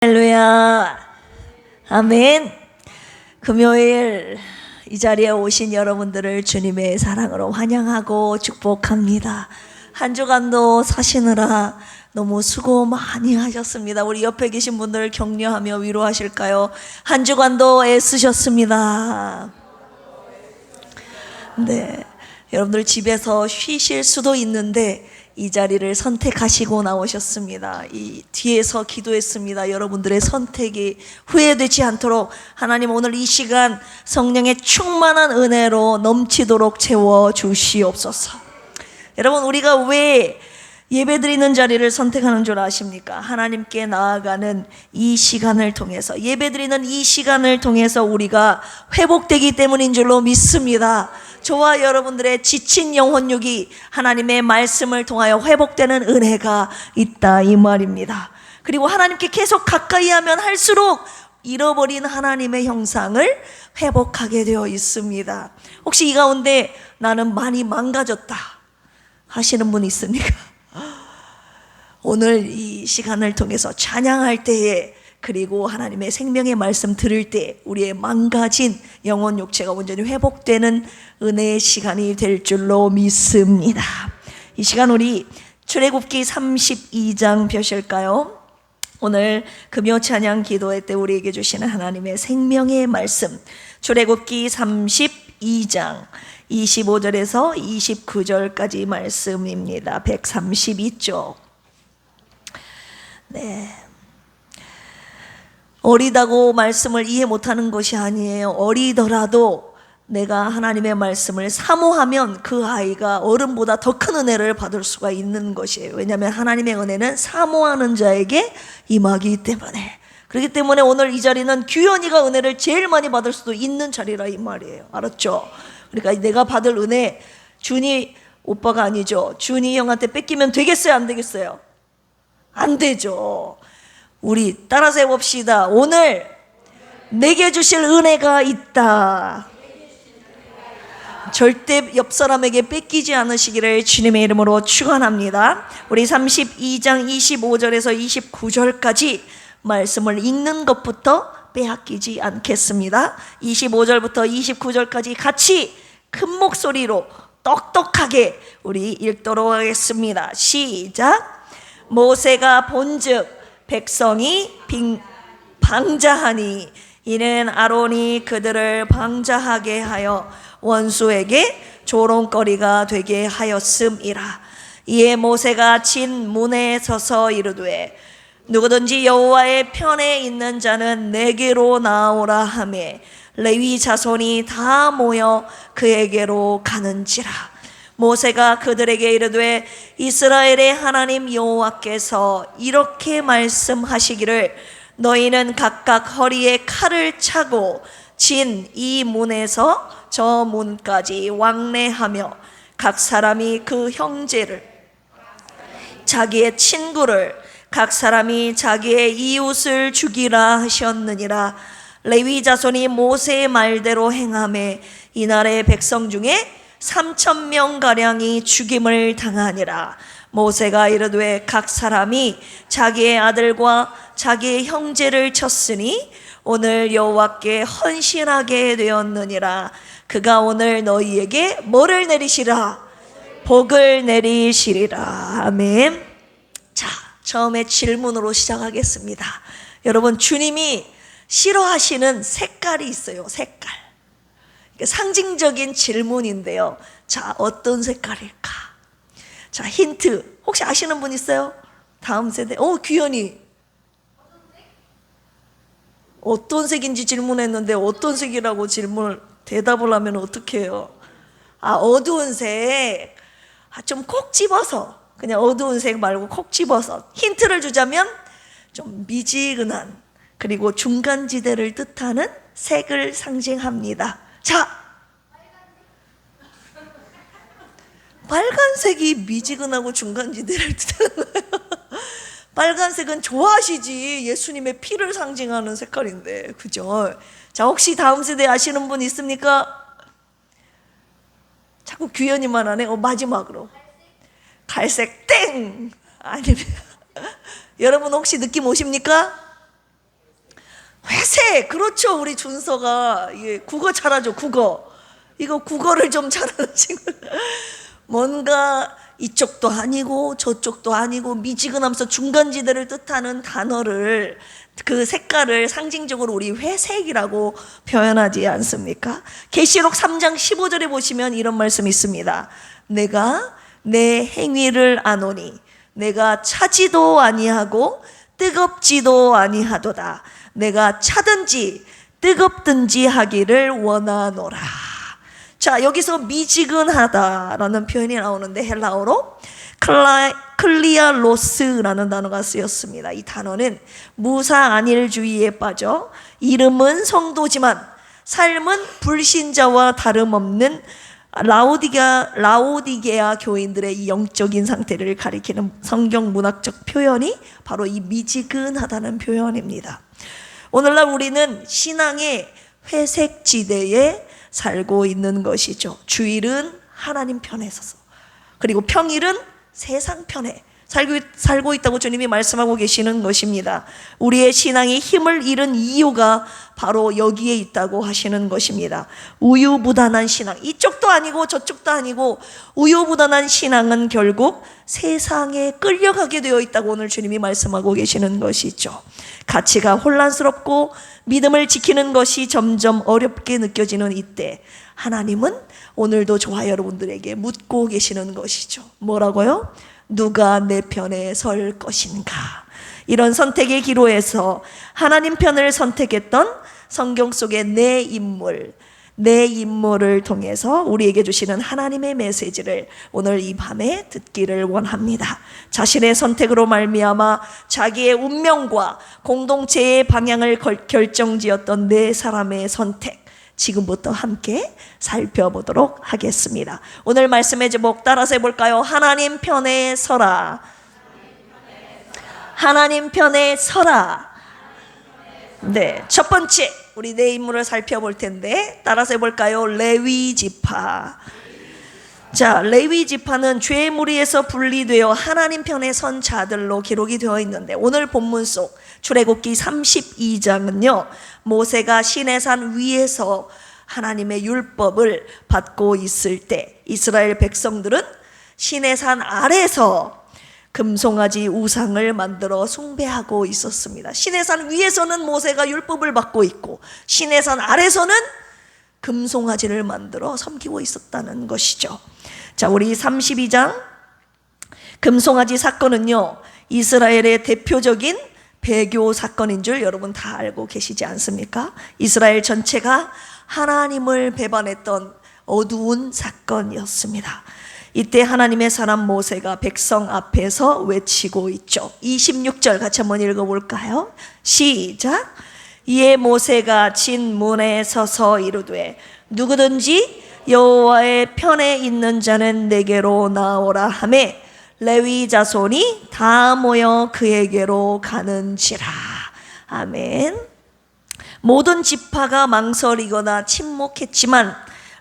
할렐루야. 아멘. 금요일 이 자리에 오신 여러분들을 주님의 사랑으로 환영하고 축복합니다. 한 주간도 사시느라 너무 수고 많이 하셨습니다. 우리 옆에 계신 분들 격려하며 위로하실까요? 한 주간도 애쓰셨습니다. 네, 여러분들 집에서 쉬실 수도 있는데 이 자리를 선택하시고 나오셨습니다. 이 뒤에서 기도했습니다. 여러분들의 선택이 후회되지 않도록 하나님 오늘 이 시간 성령의 충만한 은혜로 넘치도록 채워 주시옵소서. 여러분, 우리가 왜 예배드리는 자리를 선택하는 줄 아십니까? 하나님께 나아가는 이 시간을 통해서, 예배드리는 이 시간을 통해서 우리가 회복되기 때문인 줄로 믿습니다. 저와 여러분들의 지친 영혼육이 하나님의 말씀을 통하여 회복되는 은혜가 있다, 이 말입니다. 그리고 하나님께 계속 가까이 하면 할수록 잃어버린 하나님의 형상을 회복하게 되어 있습니다. 혹시 이 가운데 나는 많이 망가졌다 하시는 분 있습니까? 오늘 이 시간을 통해서 찬양할 때에, 그리고 하나님의 생명의 말씀 들을 때 우리의 망가진 영혼 육체가 온전히 회복되는 은혜의 시간이 될 줄로 믿습니다. 이 시간 우리 출애굽기 32장 펴실까요? 오늘 금요 찬양 기도회 때 우리에게 주시는 하나님의 생명의 말씀, 출애굽기 32장 25절에서 29절까지 말씀입니다. 132쪽. 네. 어리다고 말씀을 이해 못하는 것이 아니에요. 어리더라도 내가 하나님의 말씀을 사모하면 그 아이가 어른보다 더 큰 은혜를 받을 수가 있는 것이에요. 왜냐하면 하나님의 은혜는 사모하는 자에게 임하기 때문에. 그렇기 때문에 오늘 이 자리는 규현이가 은혜를 제일 많이 받을 수도 있는 자리라 이 말이에요. 알았죠? 그러니까 내가 받을 은혜, 준이 오빠가 아니죠. 준이 형한테 뺏기면 되겠어요, 안 되겠어요? 안 되죠. 우리 따라서 해봅시다. 오늘 내게 주실 은혜가 있다. 절대 옆 사람에게 뺏기지 않으시기를 주님의 이름으로 축원합니다. 우리 32장 25절에서 29절까지 말씀을 읽는 것부터 빼앗기지 않겠습니다. 25절부터 29절까지 같이 큰 목소리로 똑똑하게 우리 읽도록 하겠습니다. 시작. 모세가 본즉 백성이 방자하니 이는 아론이 그들을 방자하게 하여 원수에게 조롱거리가 되게 하였음이라. 이에 모세가 진 문에 서서 이르되 누구든지 여호와의 편에 있는 자는 내게로 나오라 하매 레위 자손이 다 모여 그에게로 가는지라. 모세가 그들에게 이르되 이스라엘의 하나님 여호와께서 이렇게 말씀하시기를 너희는 각각 허리에 칼을 차고 진 이 문에서 저 문까지 왕래하며 각 사람이 그 형제를, 자기의 친구를, 각 사람이 자기의 이웃을 죽이라 하셨느니라. 레위 자손이 모세의 말대로 행하매 이날의 백성 중에 3,000명가량이 죽임을 당하니라. 모세가 이르되 각 사람이 자기의 아들과 자기의 형제를 쳤으니 오늘 여호와께 헌신하게 되었느니라. 그가 오늘 너희에게 뭐를 내리시라? 복을 내리시리라. 아멘. 자, 처음에 질문으로 시작하겠습니다. 여러분, 주님이 싫어하시는 색깔이 있어요. 색깔. 상징적인 질문인데요. 자, 어떤 색깔일까? 자, 힌트. 혹시 아시는 분 있어요? 다음 세대. 규현이. 어떤 색인지 질문했는데 어떤 색이라고 대답을 하면 어떡해요? 어두운 색. 좀 콕 집어서. 그냥 어두운 색 말고 콕 집어서. 힌트를 주자면 좀 미지근한, 그리고 중간지대를 뜻하는 색을 상징합니다. 자, 빨간색이 미지근하고 중간지대를 뜻하는 거예요. 빨간색은 좋아하시지. 예수님의 피를 상징하는 색깔인데, 그죠? 자, 혹시 다음 세대 아시는 분 있습니까? 자꾸 규현이만 하네. 마지막으로 갈색 땡. 아닙니다. 여러분 혹시 느낌 오십니까? 회색. 그렇죠. 우리 준서가 국어 잘하죠. 국어. 이거 국어를 좀 잘하는 친구. 뭔가 이쪽도 아니고 저쪽도 아니고 미지근하면서 중간지대를 뜻하는 단어를, 그 색깔을 상징적으로 우리 회색이라고 표현하지 않습니까? 계시록 3장 15절에 보시면 이런 말씀이 있습니다. 내가 내 행위를 아노니 내가 차지도 아니하고 뜨겁지도 아니하도다. 내가 차든지 뜨겁든지 하기를 원하노라. 자, 여기서 미지근하다라는 표현이 나오는데 헬라어로 클리아로스라는 단어가 쓰였습니다. 이 단어는 무사안일주의에 빠져 이름은 성도지만 삶은 불신자와 다름없는 라오디게아 교인들의 이 영적인 상태를 가리키는 성경 문학적 표현이 바로 이 미지근하다는 표현입니다. 오늘날 우리는 신앙의 회색 지대에 살고 있는 것이죠. 주일은 하나님 편에 서서, 그리고 평일은 세상 편에 살고 있다고 주님이 말씀하고 계시는 것입니다. 우리의 신앙이 힘을 잃은 이유가 바로 여기에 있다고 하시는 것입니다. 우유부단한 신앙, 이쪽도 아니고 저쪽도 아니고 우유부단한 신앙은 결국 세상에 끌려가게 되어 있다고 오늘 주님이 말씀하고 계시는 것이죠. 가치가 혼란스럽고 믿음을 지키는 것이 점점 어렵게 느껴지는 이때 하나님은 오늘도 저와 여러분들에게 묻고 계시는 것이죠. 뭐라고요? 누가 내 편에 설 것인가? 이런 선택의 기로에서 하나님 편을 선택했던 성경 속의 내 인물을 통해서 우리에게 주시는 하나님의 메시지를 오늘 이 밤에 듣기를 원합니다. 자신의 선택으로 말미암아 자기의 운명과 공동체의 방향을 결정지었던 네 사람의 선택, 지금부터 함께 살펴보도록 하겠습니다. 오늘 말씀의 제목 따라서 해볼까요? 하나님 편에 서라. 하나님 편에 서라. 네, 첫 번째 우리 내 인물을 살펴볼 텐데 따라서 해볼까요? 레위 지파. 자, 레위 지파는 죄의 무리에서 분리되어 하나님 편에 선 자들로 기록이 되어 있는데, 오늘 본문 속 출애굽기 32장은요 모세가 시내산 위에서 하나님의 율법을 받고 있을 때 이스라엘 백성들은 시내산 아래서 금송아지 우상을 만들어 숭배하고 있었습니다. 시내산 위에서는 모세가 율법을 받고 있고 시내산 아래서는 금송아지를 만들어 섬기고 있었다는 것이죠. 자, 우리 32장 금송아지 사건은요 이스라엘의 대표적인 배교 사건인 줄 여러분 다 알고 계시지 않습니까? 이스라엘 전체가 하나님을 배반했던 어두운 사건이었습니다. 이때 하나님의 사람 모세가 백성 앞에서 외치고 있죠. 26절 같이 한번 읽어볼까요? 시작. 이에 모세가 진 문에 서서 이르되 누구든지 여호와의 편에 있는 자는 내게로 나오라 하매 레위 자손이 다 모여 그에게로 가는지라. 아멘. 모든 지파가 망설이거나 침묵했지만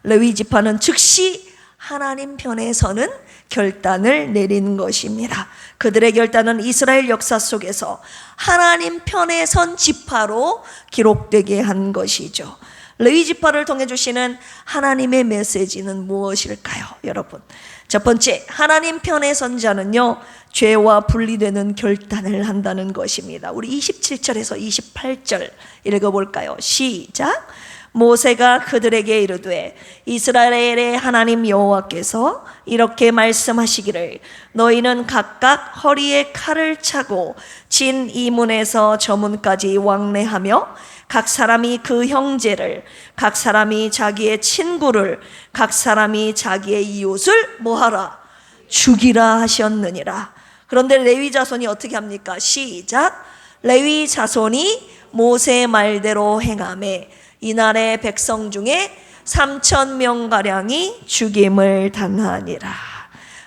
레위 지파는 즉시 하나님 편에 서는 결단을 내린 것입니다. 그들의 결단은 이스라엘 역사 속에서 하나님 편에 선 지파로 기록되게 한 것이죠. 레위 지파를 통해 주시는 하나님의 메시지는 무엇일까요, 여러분? 첫 번째, 하나님 편에 선 자는요 죄와 분리되는 결단을 한다는 것입니다. 우리 27절에서 28절 읽어볼까요? 시작. 모세가 그들에게 이르되 이스라엘의 하나님 여호와께서 이렇게 말씀하시기를 너희는 각각 허리에 칼을 차고 진 이 문에서 저 문까지 왕래하며 각 사람이 그 형제를, 각 사람이 자기의 친구를, 각 사람이 자기의 이웃을 뭐하라? 죽이라 하셨느니라. 그런데 레위 자손이 어떻게 합니까? 시작. 레위 자손이 모세의 말대로 행하매 이날의 백성 중에 3,000명가량이 죽임을 당하니라.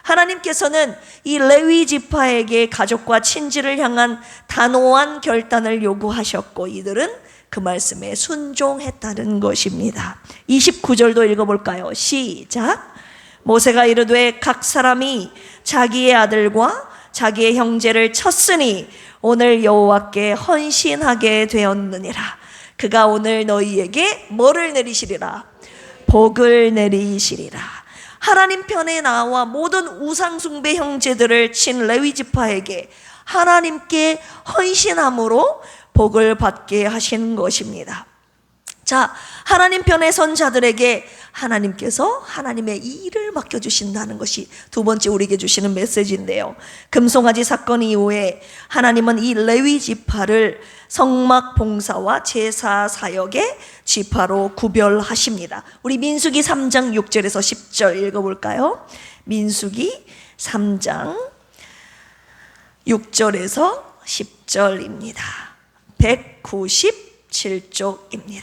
하나님께서는 이 레위 지파에게 가족과 친지를 향한 단호한 결단을 요구하셨고 이들은 그 말씀에 순종했다는 것입니다. 29절도 읽어볼까요? 시작. 모세가 이르되 각 사람이 자기의 아들과 자기의 형제를 쳤으니 오늘 여호와께 헌신하게 되었느니라. 그가 오늘 너희에게 뭐를 내리시리라? 복을 내리시리라. 하나님 편에 나와 모든 우상숭배 형제들을 친 레위 지파에게 하나님께 헌신함으로 복을 받게 하신 것입니다. 자, 하나님 편에 선 자들에게 하나님께서 하나님의 일을 맡겨주신다는 것이 두 번째 우리에게 주시는 메시지인데요. 금송아지 사건 이후에 하나님은 이 레위 지파를 성막 봉사와 제사 사역의 지파로 구별하십니다. 우리 민수기 3장 6절에서 10절 읽어볼까요? 민수기 3장 6절에서 10절입니다. 197쪽입니다.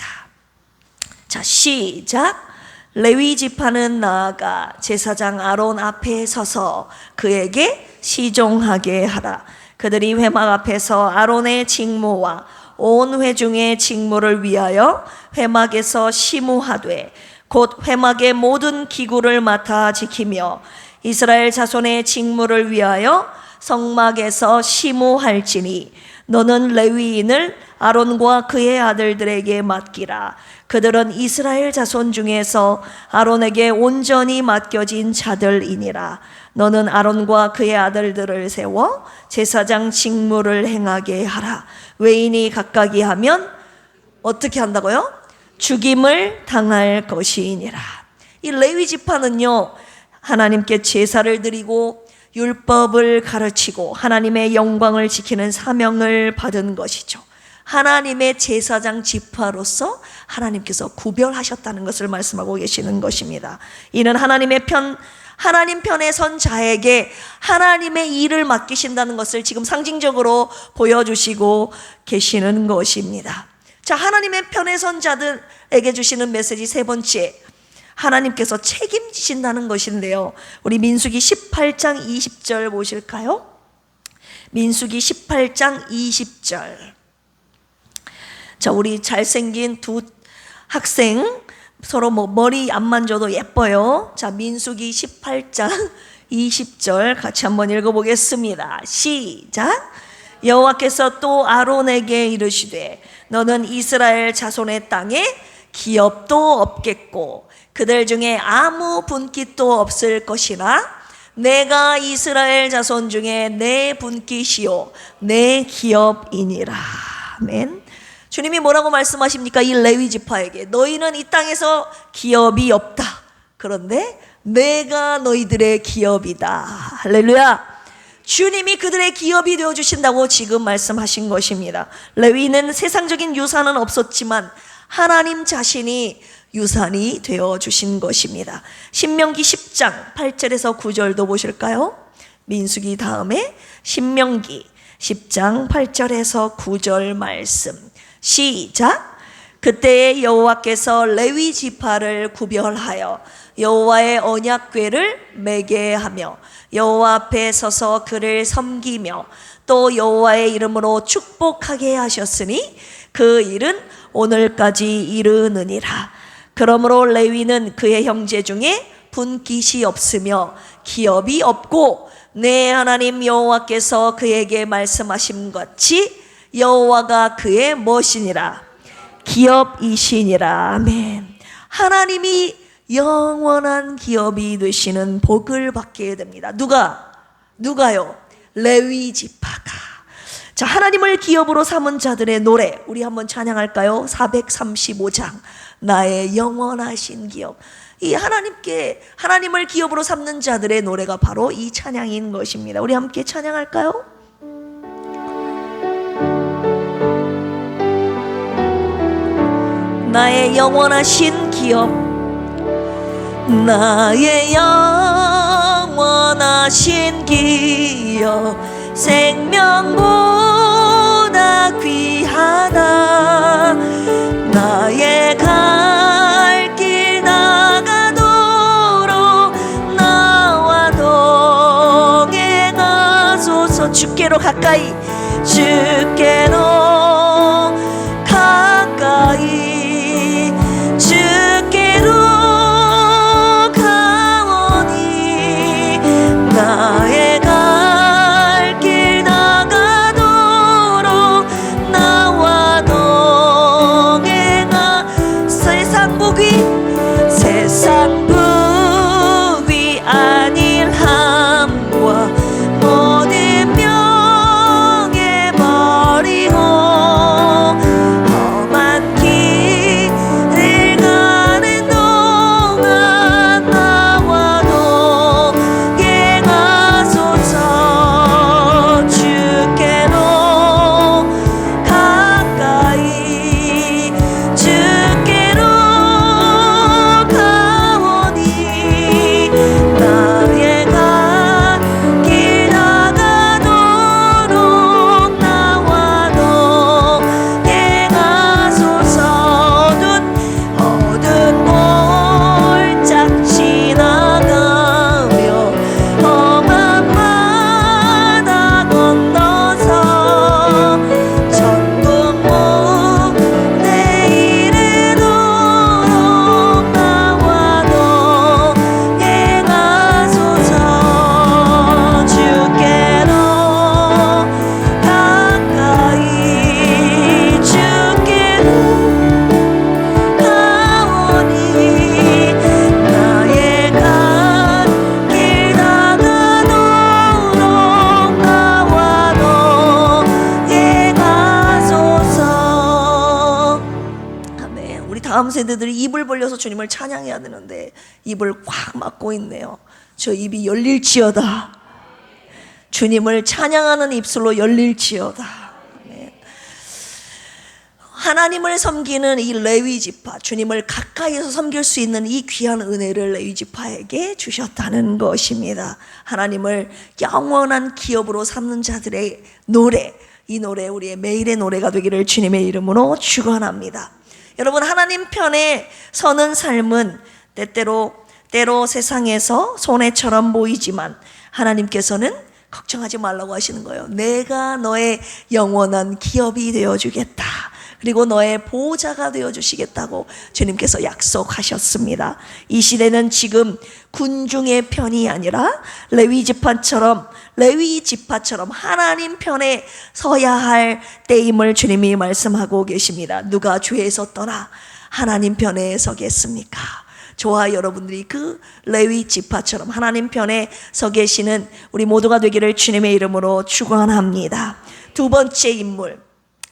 자, 시작. 레위 지파는 나아가 제사장 아론 앞에 서서 그에게 시종하게 하라. 그들이 회막 앞에서 아론의 직무와 온 회중의 직무를 위하여 회막에서 시무하되 곧 회막의 모든 기구를 맡아 지키며 이스라엘 자손의 직무를 위하여 성막에서 시무할지니 너는 레위인을 아론과 그의 아들들에게 맡기라. 그들은 이스라엘 자손 중에서 아론에게 온전히 맡겨진 자들이니라. 너는 아론과 그의 아들들을 세워 제사장 직무를 행하게 하라. 외인이 가까이 하면 어떻게 한다고요? 죽임을 당할 것이니라. 이 레위 지파는요, 하나님께 제사를 드리고 율법을 가르치고 하나님의 영광을 지키는 사명을 받은 것이죠. 하나님의 제사장 지파로서 하나님께서 구별하셨다는 것을 말씀하고 계시는 것입니다. 이는 하나님 편에 선 자에게 하나님의 일을 맡기신다는 것을 지금 상징적으로 보여주시고 계시는 것입니다. 자, 하나님의 편에 선 자들에게 주시는 메시지 세 번째, 하나님께서 책임지신다는 것인데요. 우리 민수기 18장 20절 보실까요? 민수기 18장 20절. 자, 우리 잘생긴 두 학생 서로 머리 안 만져도 예뻐요. 자, 민수기 18장 20절 같이 한번 읽어보겠습니다. 시작. 여호와께서 또 아론에게 이르시되 너는 이스라엘 자손의 땅에 기업도 없겠고 그들 중에 아무 분깃도 없을 것이나 내가 이스라엘 자손 중에 내 분깃이요 내 기업이니라. 아멘. 주님이 뭐라고 말씀하십니까? 이 레위 지파에게 너희는 이 땅에서 기업이 없다. 그런데 내가 너희들의 기업이다. 할렐루야. 주님이 그들의 기업이 되어주신다고 지금 말씀하신 것입니다. 레위는 세상적인 유산은 없었지만 하나님 자신이 유산이 되어주신 것입니다. 신명기 10장 8절에서 9절도 보실까요? 민수기 다음에 신명기 10장 8절에서 9절 말씀. 시작. 그때에 여호와께서 레위 지파를 구별하여 여호와의 언약궤를 매게 하며 여호와 앞에 서서 그를 섬기며 또 여호와의 이름으로 축복하게 하셨으니 그 일은 오늘까지 이르느니라. 그러므로 레위는 그의 형제 중에 분깃이 없으며 기업이 없고 내 하나님 여호와께서 그에게 말씀하신 같이 여호와가 그의 무엇이니라? 기업이시니라. 아멘. 하나님이 영원한 기업이 되시는 복을 받게 됩니다. 누가요? 레위 지파가. 자, 하나님을 기업으로 삼은 자들의 노래 우리 한번 찬양할까요? 435장 나의 영원하신 기업. 이 하나님을 기업으로 삼는 자들의 노래가 바로 이 찬양인 것입니다. 우리 함께 찬양할까요? 나의 영원하신 기업, 나의 영원하신 기업, 생명보다 귀하다. 나의 갈 길 나가도록 나와 동행하소서. 주께로 가까이, 주께로 가까이, 주께로 가오니 나의 갈 길 나가도록 나와 동행하소서. 다음 세대들이 입을 벌려서 주님을 찬양해야 되는데 입을 꽉 막고 있네요. 저 입이 열릴지어다. 주님을 찬양하는 입술로 열릴지어다. 하나님을 섬기는 이 레위 지파, 주님을 가까이에서 섬길 수 있는 이 귀한 은혜를 레위 지파에게 주셨다는 것입니다. 하나님을 영원한 기업으로 삼는 자들의 노래, 이 노래 우리의 매일의 노래가 되기를 주님의 이름으로 축원합니다. 여러분, 하나님 편에 서는 삶은 때로 세상에서 손해처럼 보이지만 하나님께서는 걱정하지 말라고 하시는 거예요. 내가 너의 영원한 기업이 되어주겠다. 그리고 너의 보호자가 되어주시겠다고 주님께서 약속하셨습니다. 이 시대는 지금 군중의 편이 아니라 레위 지파처럼 하나님 편에 서야 할 때임을 주님이 말씀하고 계십니다. 누가 죄에서 떠나 하나님 편에 서겠습니까? 저와 여러분들이 그 레위 지파처럼 하나님 편에 서 계시는 우리 모두가 되기를 주님의 이름으로 축원합니다. 두 번째 인물,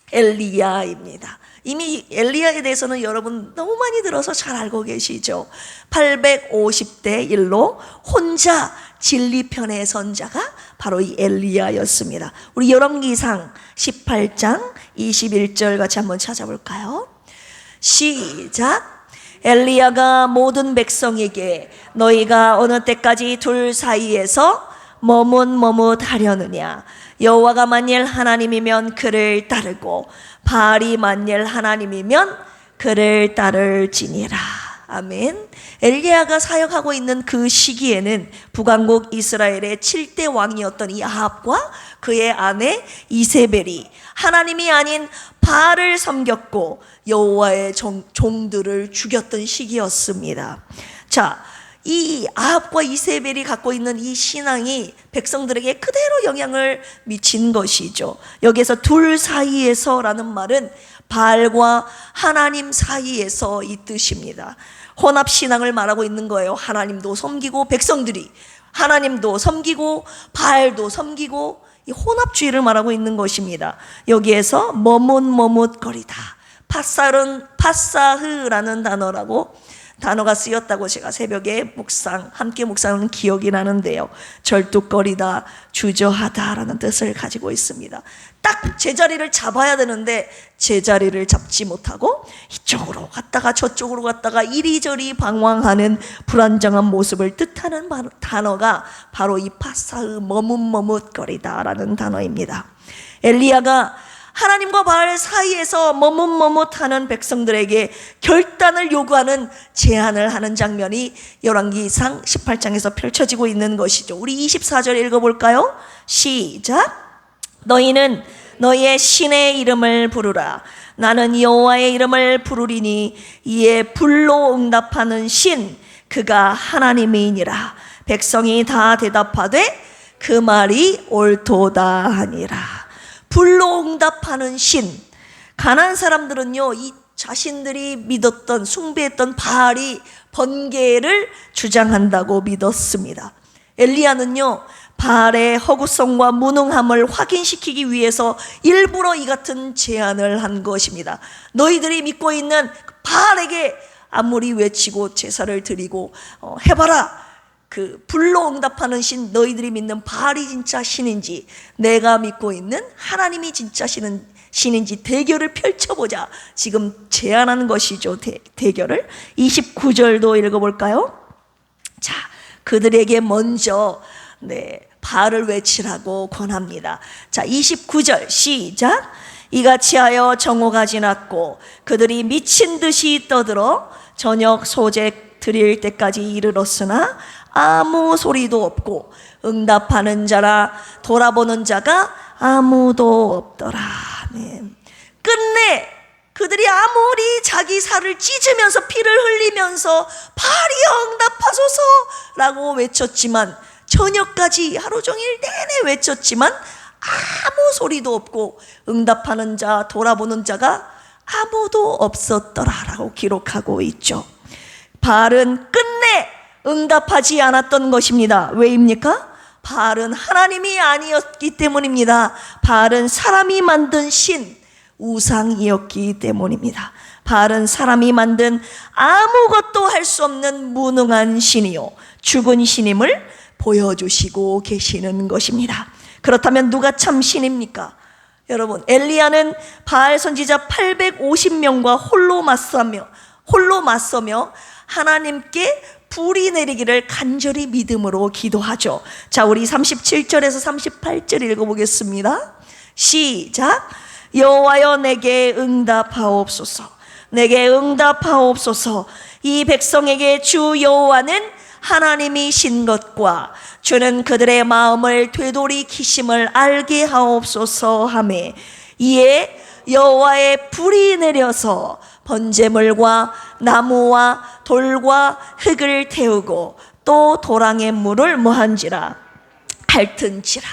엘리야입니다. 이미 엘리야에 대해서는 여러분 너무 많이 들어서 잘 알고 계시죠. 850대 1로 혼자 진리편에 선 자가 바로 이 엘리야였습니다. 우리 열왕기상 18장 21절 같이 한번 찾아볼까요? 시작. 엘리야가 모든 백성에게 너희가 어느 때까지 둘 사이에서 머뭇머뭇하려느냐. 여호와가 만일 하나님이면 그를 따르고 바알이 만일 하나님이면 그를 따를지니라. 아멘. 엘리야가 사역하고 있는 그 시기에는 북왕국 이스라엘의 7대 왕이었던 이 아합과 그의 아내 이세벨이 하나님이 아닌 바알을 섬겼고 여호와의 종들을 죽였던 시기였습니다. 자, 이 아합과 이세벨이 갖고 있는 이 신앙이 백성들에게 그대로 영향을 미친 것이죠. 여기서 둘 사이에서라는 말은 바알과 하나님 사이에서 이 뜻입니다. 혼합신앙을 말하고 있는 거예요. 하나님도 섬기고 백성들이 하나님도 섬기고 바알도 섬기고 이 혼합주의를 말하고 있는 것입니다. 여기에서 머뭇머뭇거리다. 파사흐라는 단어가 쓰였다고 제가 새벽에 함께 묵상하는 기억이 나는데요. 절뚝거리다, 주저하다라는 뜻을 가지고 있습니다. 딱 제자리를 잡아야 되는데 제자리를 잡지 못하고 이쪽으로 갔다가 저쪽으로 갔다가 이리저리 방황하는 불안정한 모습을 뜻하는 단어가 바로 이 파사흐, 머뭇머뭇거리다라는 단어입니다. 엘리야가 하나님과 바알 사이에서 머뭇머뭇하는 백성들에게 결단을 요구하는 제안을 하는 장면이 열왕기상 18장에서 펼쳐지고 있는 것이죠. 우리 24절 읽어볼까요? 시작. 너희는 너희의 신의 이름을 부르라. 나는 여호와의 이름을 부르리니 이에 불로 응답하는 신 그가 하나님이니라. 백성이 다 대답하되 그 말이 옳도다 하니라. 불로 응답하는 신. 가나안 사람들은요, 이 자신들이 믿었던 숭배했던 바알이 번개를 주장한다고 믿었습니다. 엘리야는요, 바알의 허구성과 무능함을 확인시키기 위해서 일부러 이 같은 제안을 한 것입니다. 너희들이 믿고 있는 바알에게 아무리 외치고 제사를 드리고 해봐라. 그 불로 응답하는 신, 너희들이 믿는 바알이 진짜 신인지 내가 믿고 있는 하나님이 진짜 신인지 대결을 펼쳐보자. 지금 제안하는 것이죠. 대결을. 29절도 읽어볼까요? 자, 그들에게 먼저 바알을 외치라고 권합니다. 자, 29절 시작. 이같이 하여 정오가 지났고 그들이 미친 듯이 떠들어 저녁 소재 드릴 때까지 이르렀으나 아무 소리도 없고 응답하는 자라 돌아보는 자가 아무도 없더라. 끝내 그들이 아무리 자기 살을 찢으면서 피를 흘리면서 바알이여 응답하소서라고 외쳤지만, 저녁까지 하루 종일 내내 외쳤지만 아무 소리도 없고 응답하는 자, 돌아보는 자가 아무도 없었더라라고 기록하고 있죠. 바알은 끝내 응답하지 않았던 것입니다. 왜입니까? 바알은 하나님이 아니었기 때문입니다. 바알은 사람이 만든 신, 우상이었기 때문입니다. 바알은 사람이 만든 아무것도 할 수 없는 무능한 신이요 죽은 신임을 보여주시고 계시는 것입니다. 그렇다면 누가 참 신입니까? 여러분, 엘리야는 바알 선지자 850명과 홀로 맞서며 하나님께 불이 내리기를 간절히 믿음으로 기도하죠. 자, 우리 37절에서 38절 읽어보겠습니다. 시작. 여호와여 내게 응답하옵소서. 내게 응답하옵소서. 이 백성에게 주 여호와는 하나님이신 것과 주는 그들의 마음을 되돌이키심을 알게 하옵소서 하매 이에 여호와의 불이 내려서 번제물과 나무와 돌과 흙을 태우고 또 도랑의 물을 뭐한지라 핥은지라.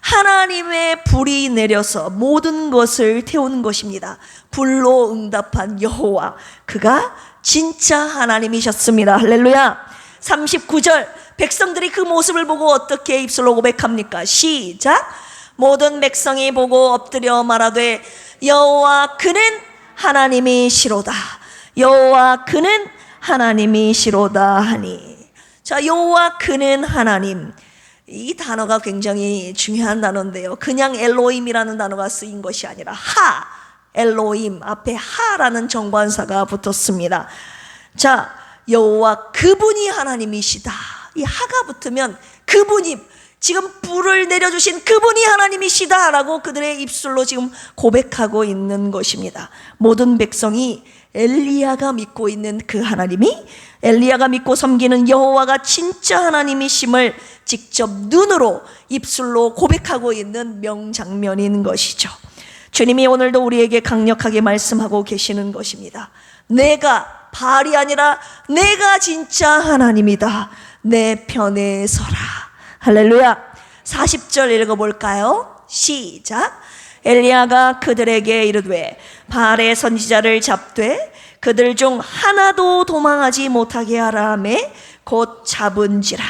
하나님의 불이 내려서 모든 것을 태우는 것입니다. 불로 응답한 여호와, 그가 진짜 하나님이셨습니다. 할렐루야. 39절, 백성들이 그 모습을 보고 어떻게 입술로 고백합니까? 시작. 모든 백성이 보고 엎드려 말하되 여호와 그는 하나님이시로다. 여호와 그는 하나님이시로다 하니. 자, 여호와 그는 하나님, 이 단어가 굉장히 중요한 단어인데요, 그냥 엘로힘이라는 단어가 쓰인 것이 아니라 엘로힘 앞에 하라는 정관사가 붙었습니다. 자, 여호와 그분이 하나님이시다. 이 하가 붙으면 그분이, 지금 불을 내려주신 그분이 하나님이시다 라고 그들의 입술로 지금 고백하고 있는 것입니다. 모든 백성이 엘리야가 믿고 있는 그 하나님이, 엘리야가 믿고 섬기는 여호와가 진짜 하나님이심을 직접 눈으로 입술로 고백하고 있는 명장면인 것이죠. 주님이 오늘도 우리에게 강력하게 말씀하고 계시는 것입니다. 내가 바알이 아니라 내가 진짜 하나님이다. 내 편에 서라. 할렐루야. 40절 읽어볼까요? 시작. 엘리야가 그들에게 이르되 바알의 선지자를 잡되 그들 중 하나도 도망하지 못하게 하라 하매 곧 잡은지라.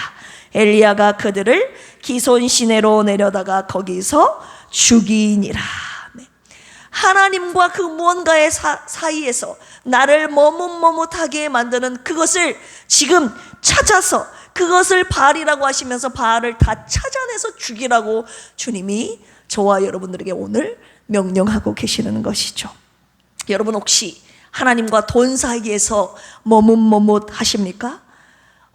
엘리야가 그들을 기손 시내로 내려다가 거기서 죽이니라. 하나님과 그 무언가의 사이에서 나를 머뭇머뭇하게 만드는 그것을 지금 찾아서, 그것을 바알이라고 하시면서 바알을 다 찾아내서 죽이라고 주님이 저와 여러분들에게 오늘 명령하고 계시는 것이죠. 여러분, 혹시 하나님과 돈 사이에서 머뭇머뭇하십니까?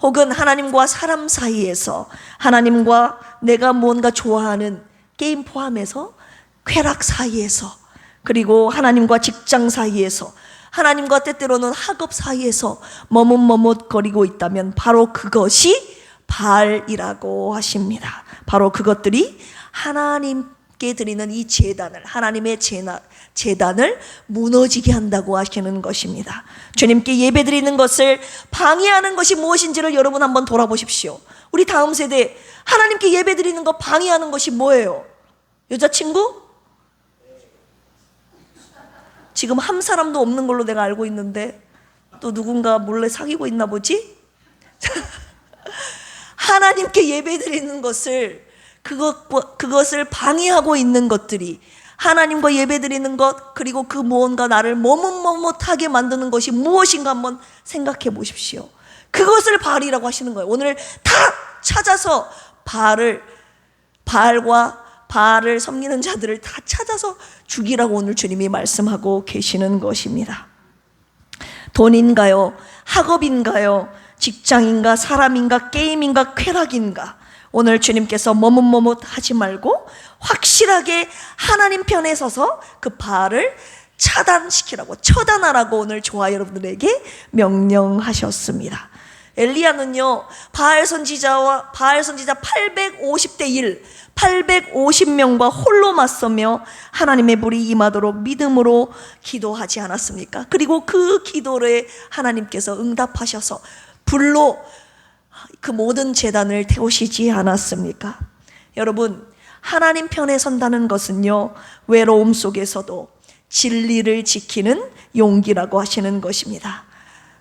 혹은 하나님과 사람 사이에서, 하나님과 내가 무언가 좋아하는 게임 포함해서 쾌락 사이에서, 그리고 하나님과 직장 사이에서, 하나님과 때때로는 학업 사이에서 머뭇머뭇거리고 있다면 바로 그것이 바알이라고 하십니다. 바로 그것들이 하나님께 드리는 이 제단을, 하나님의 제단을 무너지게 한다고 하시는 것입니다. 주님께 예배드리는 것을 방해하는 것이 무엇인지를 여러분 한번 돌아보십시오. 우리 다음 세대, 하나님께 예배드리는 것 방해하는 것이 뭐예요? 여자친구? 지금 한 사람도 없는 걸로 내가 알고 있는데 또 누군가 몰래 사귀고 있나 보지? 하나님께 예배드리는 것을, 그것을 방해하고 있는 것들이, 하나님과 예배드리는 것, 그리고 그 무언가 나를 머뭇머뭇하게 만드는 것이 무엇인가 한번 생각해 보십시오. 그것을 바알이라고 하시는 거예요. 오늘 다 찾아서 바알과 바알을 섬기는 자들을 다 찾아서 죽이라고 오늘 주님이 말씀하고 계시는 것입니다. 돈인가요? 학업인가요? 직장인가? 사람인가? 게임인가? 쾌락인가? 오늘 주님께서 머뭇머뭇하지 말고 확실하게 하나님 편에 서서 그 바알을 차단시키라고, 처단하라고 오늘 저와 여러분들에게 명령하셨습니다. 엘리야는요, 바알 선지자 850대 1, 850명과 홀로 맞서며 하나님의 불이 임하도록 믿음으로 기도하지 않았습니까? 그리고 그 기도를 하나님께서 응답하셔서 불로 그 모든 제단을 태우시지 않았습니까? 여러분, 하나님 편에 선다는 것은요, 외로움 속에서도 진리를 지키는 용기라고 하시는 것입니다.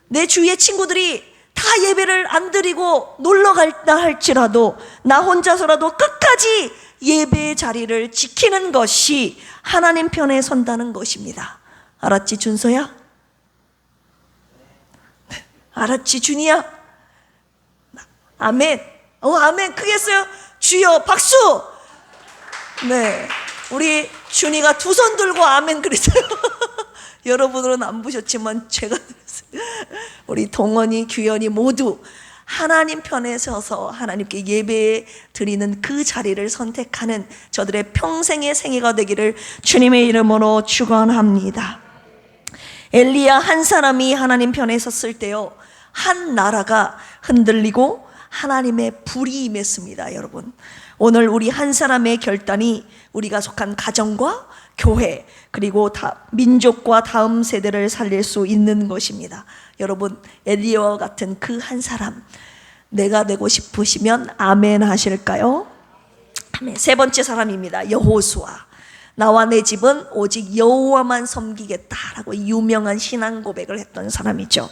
내 주위의 친구들이 다 예배를 안 드리고 놀러 갈다 할지라도 나 혼자서라도 끝까지 예배의 자리를 지키는 것이 하나님 편에 선다는 것입니다. 알았지, 준서야? 알았지, 준이야? 아멘. 아멘. 크게 했어요. 주여, 박수. 네, 우리 준이가 두 손 들고 아멘 그랬어요. 여러분들은 안 보셨지만 제가 들었어요. 우리 동원이, 규현이 모두 하나님 편에 서서 하나님께 예배 드리는 그 자리를 선택하는 저들의 평생의 생애가 되기를 주님의 이름으로 축원합니다. 엘리야 한 사람이 하나님 편에 섰을 때요, 한 나라가 흔들리고 하나님의 불이 임했습니다. 여러분, 오늘 우리 한 사람의 결단이 우리가 속한 가정과 교회, 그리고 민족과 다음 세대를 살릴 수 있는 것입니다. 여러분, 엘리야와 같은 그 한 사람 내가 되고 싶으시면 아멘 하실까요? 아멘. 세 번째 사람입니다. 여호수아. 나와 내 집은 오직 여호와만 섬기겠다라고 유명한 신앙 고백을 했던 사람이죠.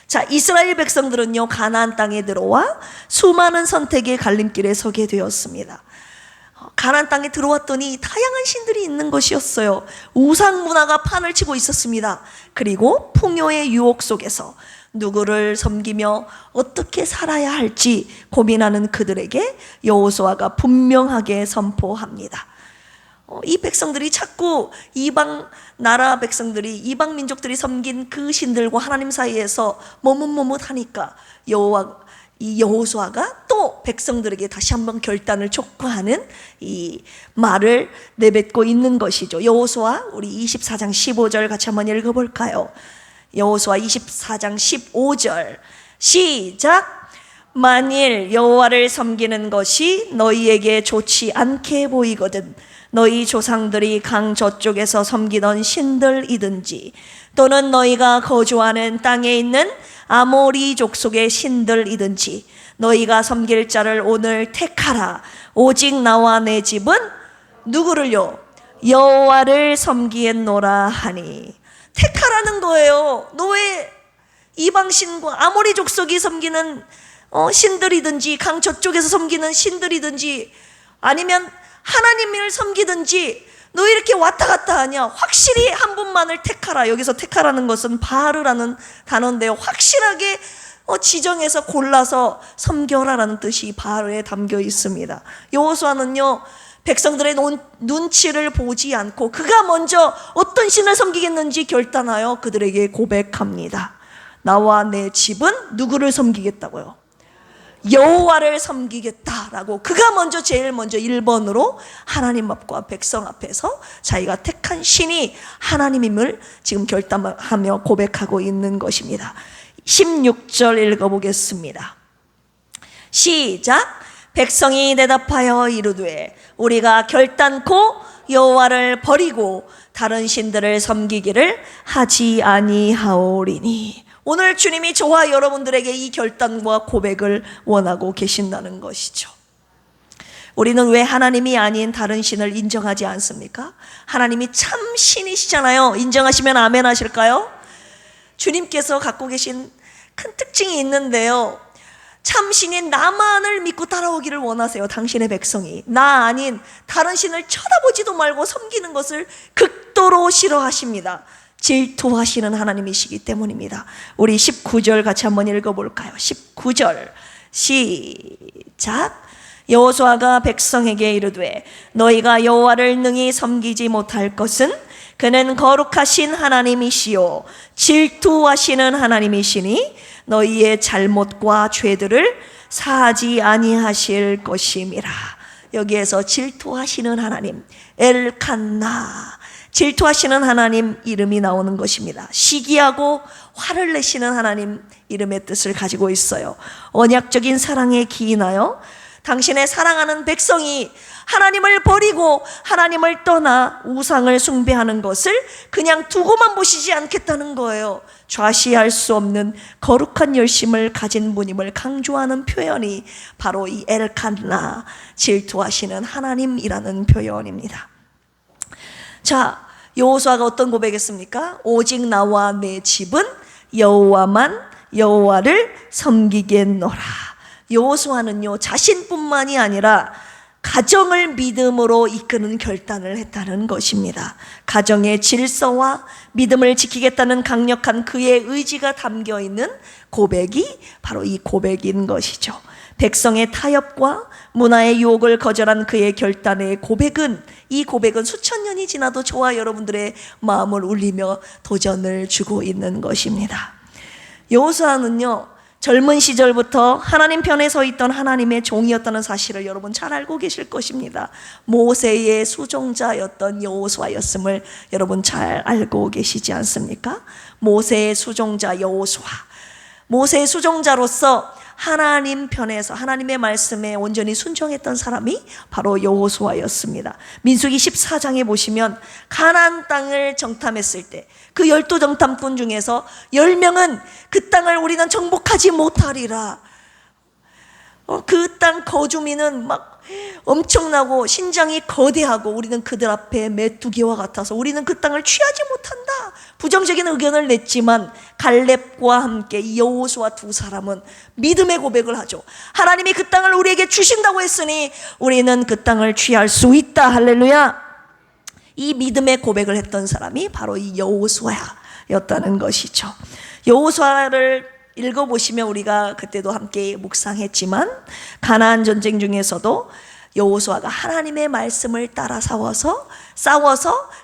자, 이스라엘 백성들은요, 가나안 땅에 들어와 수많은 선택의 갈림길에 서게 되었습니다. 가나안 땅에 들어왔더니 다양한 신들이 있는 것이었어요. 우상 문화가 판을 치고 있었습니다. 그리고 풍요의 유혹 속에서 누구를 섬기며 어떻게 살아야 할지 고민하는 그들에게 여호수아가 분명하게 선포합니다. 이 백성들이 자꾸 이방 나라 백성들이, 이방 민족들이 섬긴 그 신들과 하나님 사이에서 머뭇머뭇하니까 이 여호수아가 또 백성들에게 다시 한번 결단을 촉구하는 이 말을 내뱉고 있는 것이죠. 여호수아, 우리 24장 15절 같이 한번 읽어볼까요? 여호수아 24장 15절 시작. 만일 여호와를 섬기는 것이 너희에게 좋지 않게 보이거든 너희 조상들이 강 저쪽에서 섬기던 신들이든지 또는 너희가 거주하는 땅에 있는 아모리 족속의 신들이든지 너희가 섬길 자를 오늘 택하라. 오직 나와 내 집은 누구를요? 여호와를 섬기겠노라 하니. 택하라는 거예요. 너의 이방신과 아모리 족속이 섬기는 신들이든지 강 저쪽에서 섬기는 신들이든지 아니면 하나님을 섬기든지 너 이렇게 왔다 갔다 하냐? 확실히 한 분만을 택하라. 여기서 택하라는 것은 바르라는 단어인데요, 확실하게 지정해서 골라서 섬겨라라는 뜻이 바르에 담겨 있습니다. 여호수아는요, 백성들의 눈치를 보지 않고 그가 먼저 어떤 신을 섬기겠는지 결단하여 그들에게 고백합니다. 나와 내 집은 누구를 섬기겠다고요? 여호와를 섬기겠다라고 그가 먼저 제일 먼저 1번으로 하나님 앞과 백성 앞에서 자기가 택한 신이 하나님임을 지금 결단하며 고백하고 있는 것입니다. 16절 읽어보겠습니다. 시작. 백성이 대답하여 이르되 우리가 결단코 여호와를 버리고 다른 신들을 섬기기를 하지 아니하오리니. 오늘 주님이 저와 여러분들에게 이 결단과 고백을 원하고 계신다는 것이죠. 우리는 왜 하나님이 아닌 다른 신을 인정하지 않습니까? 하나님이 참 신이시잖아요. 인정하시면 아멘 하실까요? 주님께서 갖고 계신 큰 특징이 있는데요, 참 신인 나만을 믿고 따라오기를 원하세요. 당신의 백성이 나 아닌 다른 신을 쳐다보지도 말고 섬기는 것을 극도로 싫어하십니다. 질투하시는 하나님이시기 때문입니다. 우리 19절 같이 한번 읽어볼까요? 19절 시작. 여호수아가 백성에게 이르되 너희가 여호와를 능히 섬기지 못할 것은 그는 거룩하신 하나님이시요 질투하시는 하나님이시니 너희의 잘못과 죄들을 사하지 아니하실 것임이라. 여기에서 질투하시는 하나님, 엘칸나, 질투하시는 하나님 이름이 나오는 것입니다. 시기하고 화를 내시는 하나님 이름의 뜻을 가지고 있어요. 언약적인 사랑에 기인하여 당신의 사랑하는 백성이 하나님을 버리고 하나님을 떠나 우상을 숭배하는 것을 그냥 두고만 보시지 않겠다는 거예요. 좌시할 수 없는 거룩한 열심을 가진 분임을 강조하는 표현이 바로 이 엘칸나, 질투하시는 하나님이라는 표현입니다. 자, 여호수아가 어떤 고백했습니까? 오직 나와 내 집은 여호와를 섬기겠노라. 여호수아는요, 자신뿐만이 아니라 가정을 믿음으로 이끄는 결단을 했다는 것입니다. 가정의 질서와 믿음을 지키겠다는 강력한 그의 의지가 담겨 있는 고백이 바로 이 고백인 것이죠. 백성의 타협과 문화의 유혹을 거절한 그의 결단의 고백은, 이 고백은 수천 년이 지나도 저와 여러분들의 마음을 울리며 도전을 주고 있는 것입니다. 여호수아는요, 젊은 시절부터 하나님 편에 서 있던 하나님의 종이었다는 사실을 여러분 잘 알고 계실 것입니다. 모세의 수종자였던 여호수아였음을 여러분 잘 알고 계시지 않습니까? 모세의 수종자 여호수아, 모세의 수종자로서 하나님 편에서 하나님의 말씀에 온전히 순종했던 사람이 바로 여호수아였습니다. 민수기 14장에 보시면 가나안 땅을 정탐했을 때 그 12정탐꾼 중에서 10명은 그 땅을 우리는 정복하지 못하리라, 그 땅 거주민은 막 엄청나고 신장이 거대하고 우리는 그들 앞에 메뚜기와 같아서 우리는 그 땅을 취하지 못한다, 부정적인 의견을 냈지만 갈렙과 함께 이 여호수아 두 사람은 믿음의 고백을 하죠. 하나님이 그 땅을 우리에게 주신다고 했으니 우리는 그 땅을 취할 수 있다. 할렐루야. 이 믿음의 고백을 했던 사람이 바로 이 여호수아였다는 것이죠. 여호수아를 읽어보시면 우리가 그때도 함께 묵상했지만 가나안 전쟁 중에서도 여호수아가 하나님의 말씀을 따라 싸워서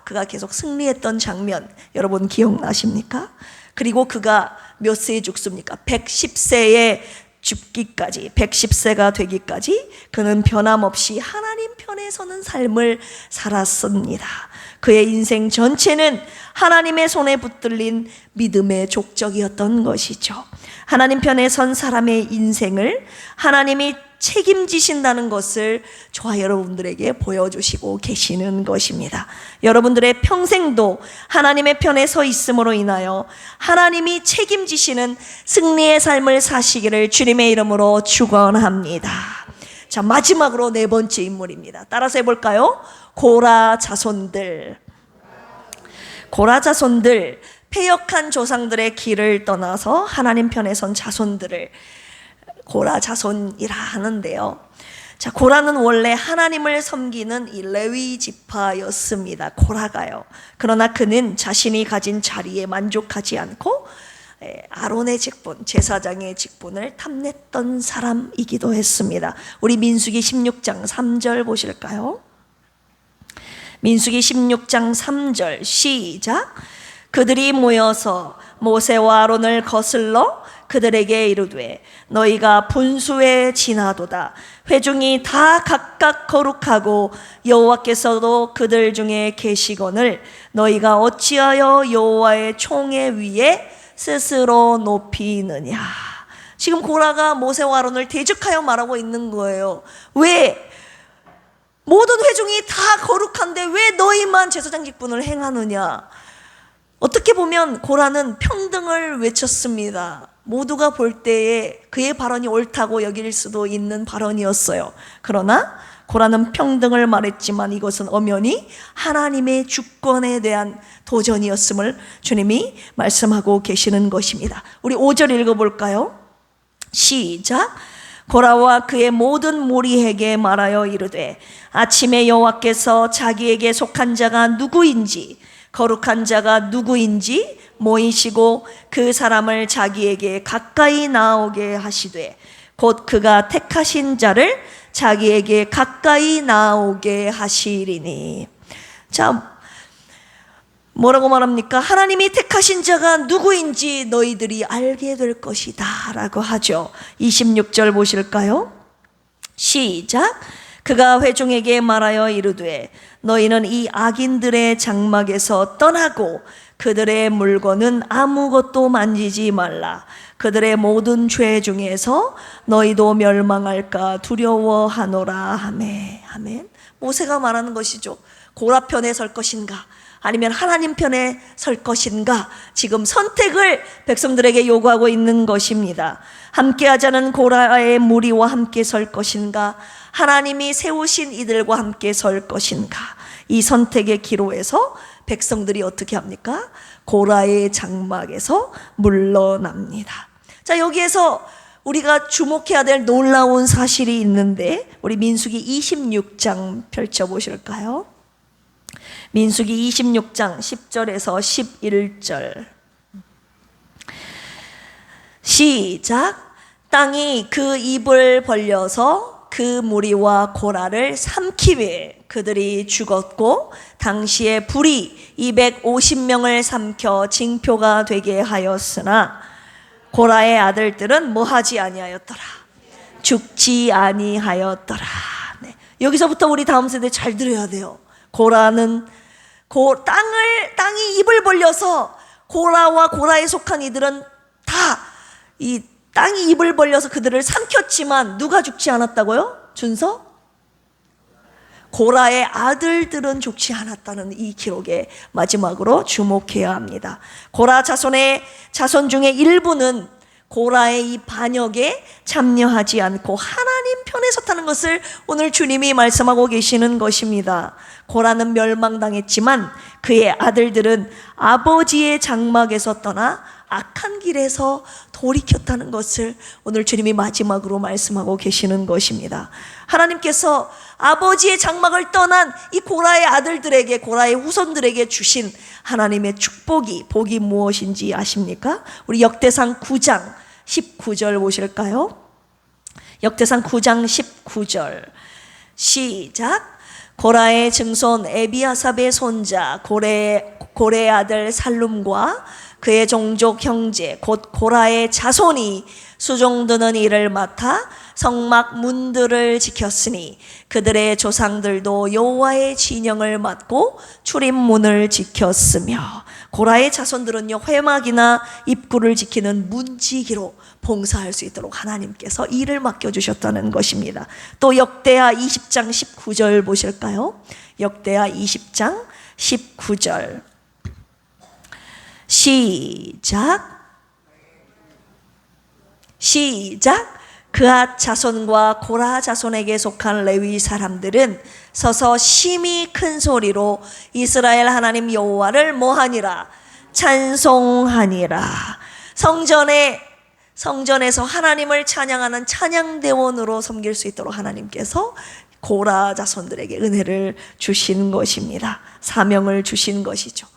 그가 계속 승리했던 장면 여러분 기억나십니까? 그리고 그가 몇 세에 죽습니까? 110세에 죽기까지, 110세가 되기까지 그는 변함없이 하나님 편에 서는 삶을 살았습니다. 그의 인생 전체는 하나님의 손에 붙들린 믿음의 족적이었던 것이죠. 하나님 편에 선 사람의 인생을 하나님이 책임지신다는 것을 저와 여러분들에게 보여주시고 계시는 것입니다. 여러분들의 평생도 하나님의 편에 서 있음으로 인하여 하나님이 책임지시는 승리의 삶을 사시기를 주님의 이름으로 축원합니다. 자, 마지막으로 네 번째 인물입니다. 따라서 해볼까요? 고라 자손들. 고라 자손들, 패역한 조상들의 길을 떠나서 하나님 편에 선 자손들을 고라 자손이라 하는데요. 자, 고라는 원래 하나님을 섬기는 이 레위 지파였습니다. 고라가요. 그러나 그는 자신이 가진 자리에 만족하지 않고 아론의 직분, 제사장의 직분을 탐냈던 사람이기도 했습니다. 우리 민수기 16장 3절 보실까요? 민수기 16장 3절 시작. 그들이 모여서 모세와 아론을 거슬러 그들에게 이르되 너희가 분수에 지나도다. 회중이 다 각각 거룩하고 여호와께서도 그들 중에 계시거늘 너희가 어찌하여 여호와의 총회 위에 스스로 높이느냐. 지금 고라가 모세와 아론을 대적하여 말하고 있는 거예요. 왜? 모든 회중이 다 거룩한데 왜 너희만 제사장 직분을 행하느냐. 어떻게 보면 고라는 평등을 외쳤습니다. 모두가 볼 때에 그의 발언이 옳다고 여길 수도 있는 발언이었어요. 그러나 고라는 평등을 말했지만 이것은 엄연히 하나님의 주권에 대한 도전이었음을 주님이 말씀하고 계시는 것입니다. 우리 5절 읽어볼까요? 시작. 고라와 그의 모든 무리에게 말하여 이르되 아침에 여호와께서 자기에게 속한 자가 누구인지 거룩한 자가 누구인지 모이시고 그 사람을 자기에게 가까이 나오게 하시되 곧 그가 택하신 자를 자기에게 가까이 나오게 하시리니. 자, 뭐라고 말합니까? 하나님이 택하신 자가 누구인지 너희들이 알게 될 것이다 라고 하죠. 26절 보실까요? 시작. 그가 회중에게 말하여 이르되 너희는 이 악인들의 장막에서 떠나고 그들의 물건은 아무것도 만지지 말라. 그들의 모든 죄 중에서 너희도 멸망할까 두려워하노라 하매. 아멘. 모세가 말하는 것이죠. 고라 편에 설 것인가 아니면 하나님 편에 설 것인가, 지금 선택을 백성들에게 요구하고 있는 것입니다. 함께 하자는 고라의 무리와 함께 설 것인가, 하나님이 세우신 이들과 함께 설 것인가. 이 선택의 기로에서 백성들이 어떻게 합니까? 고라의 장막에서 물러납니다. 자, 여기에서 우리가 주목해야 될 놀라운 사실이 있는데 우리 민수기 26장 펼쳐보실까요? 민수기 26장 10절에서 11절 시작. 땅이 그 입을 벌려서 그 무리와 고라를 삼키매 그들이 죽었고 당시에 불이 250명을 삼켜 징표가 되게 하였으나 고라의 아들들은 뭐하지 아니하였더라. 죽지 아니하였더라. 네. 여기서부터 우리 다음 세대 잘 들어야 돼요. 고라는 땅이 입을 벌려서 고라와 고라에 속한 이들은 다 이 땅이 입을 벌려서 그들을 삼켰지만 누가 죽지 않았다고요? 준서? 고라의 아들들은 죽지 않았다는 이 기록에 마지막으로 주목해야 합니다. 고라 자손 중에 일부는 고라의 이 반역에 참여하지 않고 하나님 편에 섰다는 것을 오늘 주님이 말씀하고 계시는 것입니다. 고라는 멸망당했지만 그의 아들들은 아버지의 장막에서 떠나 악한 길에서 돌이켰다는 것을 오늘 주님이 마지막으로 말씀하고 계시는 것입니다. 하나님께서 아버지의 장막을 떠난 이 고라의 아들들에게, 고라의 후손들에게 주신 하나님의 복이 무엇인지 아십니까? 우리 역대상 9장 19절 보실까요? 역대상 9장 19절 시작. 고라의 증손 에비아삽의 손자 고레의 아들 살룸과 그의 종족 형제 곧 고라의 자손이 수종드는 일을 맡아 성막 문들을 지켰으니 그들의 조상들도 여호와의 진영을 맡고 출입문을 지켰으며 고라의 자손들은요 회막이나 입구를 지키는 문지기로 봉사할 수 있도록 하나님께서 일을 맡겨주셨다는 것입니다. 또 역대하 20장 19절 보실까요? 역대하 20장 19절 시작. 그앗 자손과 고라 자손에게 속한 레위 사람들은 서서 심히 큰 소리로 이스라엘 하나님 여호와를 뭐하니라? 찬송하니라. 성전에서 하나님을 찬양하는 찬양대원으로 섬길 수 있도록 하나님께서 고라 자손들에게 은혜를 주신 것입니다. 사명을 주신 것이죠.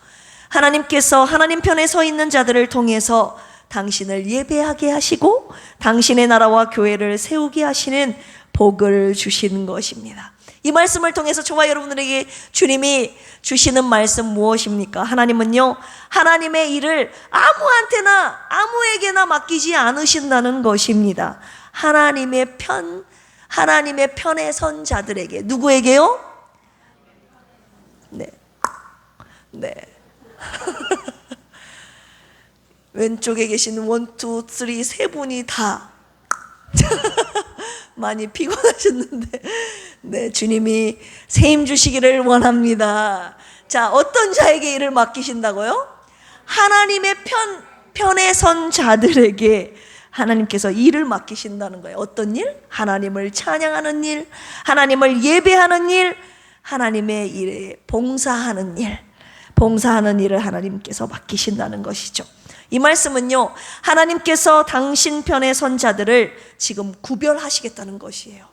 하나님께서 하나님 편에 서 있는 자들을 통해서 당신을 예배하게 하시고 당신의 나라와 교회를 세우게 하시는 복을 주시는 것입니다. 이 말씀을 통해서 저와 여러분들에게 주님이 주시는 말씀 무엇입니까? 하나님은요, 하나님의 일을 아무에게나 맡기지 않으신다는 것입니다. 하나님의 편에 선 자들에게. 누구에게요? 네. 왼쪽에 계신 1, 2, 3 세 분이 다 많이 피곤하셨는데 네, 주님이 새 힘 주시기를 원합니다. 자, 어떤 자에게 일을 맡기신다고요? 하나님의 편에 선 자들에게 하나님께서 일을 맡기신다는 거예요. 어떤 일? 하나님을 찬양하는 일, 하나님을 예배하는 일, 하나님의 일에 봉사하는 일을 하나님께서 맡기신다는 것이죠. 이 말씀은요, 하나님께서 당신 편에 선 자들을 지금 구별하시겠다는 것이에요.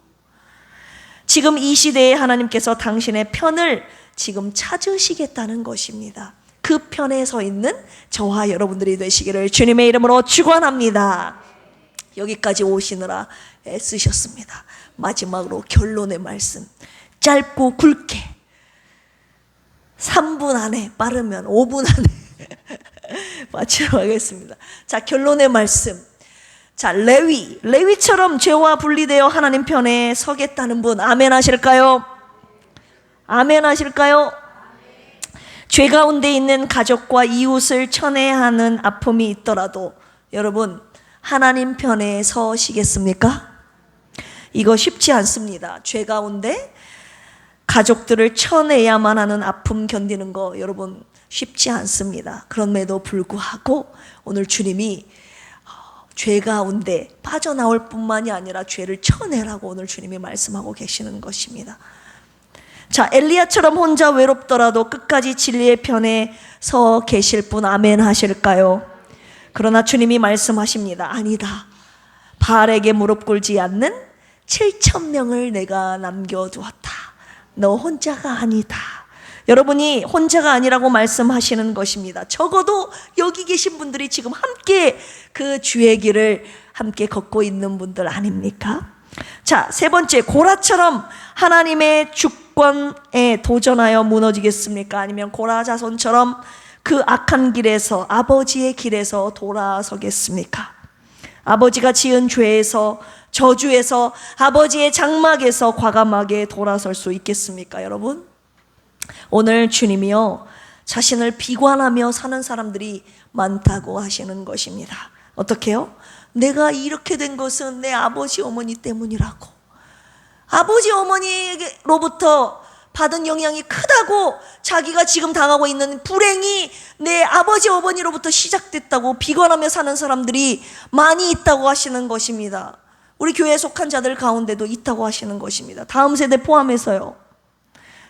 지금 이 시대에 하나님께서 당신의 편을 지금 찾으시겠다는 것입니다. 그 편에 서 있는 저와 여러분들이 되시기를 주님의 이름으로 축원합니다. 여기까지 오시느라 애쓰셨습니다. 마지막으로 결론의 말씀, 짧고 굵게 3분 안에, 빠르면 5분 안에 마치도록 하겠습니다. 자, 결론의 말씀. 자, 레위처럼 죄와 분리되어 하나님 편에 서겠다는 분 아멘 하실까요? 아멘 하실까요? 죄 가운데 있는 가족과 이웃을 천애하는 아픔이 있더라도 여러분 하나님 편에 서시겠습니까? 이거 쉽지 않습니다. 죄 가운데 가족들을 쳐내야만 하는 아픔 견디는 거 여러분 쉽지 않습니다. 그럼에도 불구하고 오늘 주님이 죄 가운데 빠져나올 뿐만이 아니라 죄를 쳐내라고 오늘 주님이 말씀하고 계시는 것입니다. 자, 엘리야처럼 혼자 외롭더라도 끝까지 진리의 편에 서 계실 분 아멘 하실까요? 그러나 주님이 말씀하십니다. 아니다. 바알에게 무릎 꿇지 않는 7,000명을 내가 남겨두었다. 너 혼자가 아니다. 여러분이 혼자가 아니라고 말씀하시는 것입니다. 적어도 여기 계신 분들이 지금 함께 그 주의 길을 함께 걷고 있는 분들 아닙니까? 자, 세 번째, 고라처럼 하나님의 주권에 도전하여 무너지겠습니까? 아니면 고라 자손처럼 그 악한 길에서, 아버지의 길에서 돌아서겠습니까? 아버지가 지은 죄에서, 저주에서, 아버지의 장막에서 과감하게 돌아설 수 있겠습니까, 여러분? 오늘 주님이요, 자신을 비관하며 사는 사람들이 많다고 하시는 것입니다. 어떻게요? 내가 이렇게 된 것은 내 아버지 어머니 때문이라고, 아버지 어머니로부터 받은 영향이 크다고, 자기가 지금 당하고 있는 불행이 내 아버지 어머니로부터 시작됐다고 비관하며 사는 사람들이 많이 있다고 하시는 것입니다. 우리 교회에 속한 자들 가운데도 있다고 하시는 것입니다. 다음 세대 포함해서요.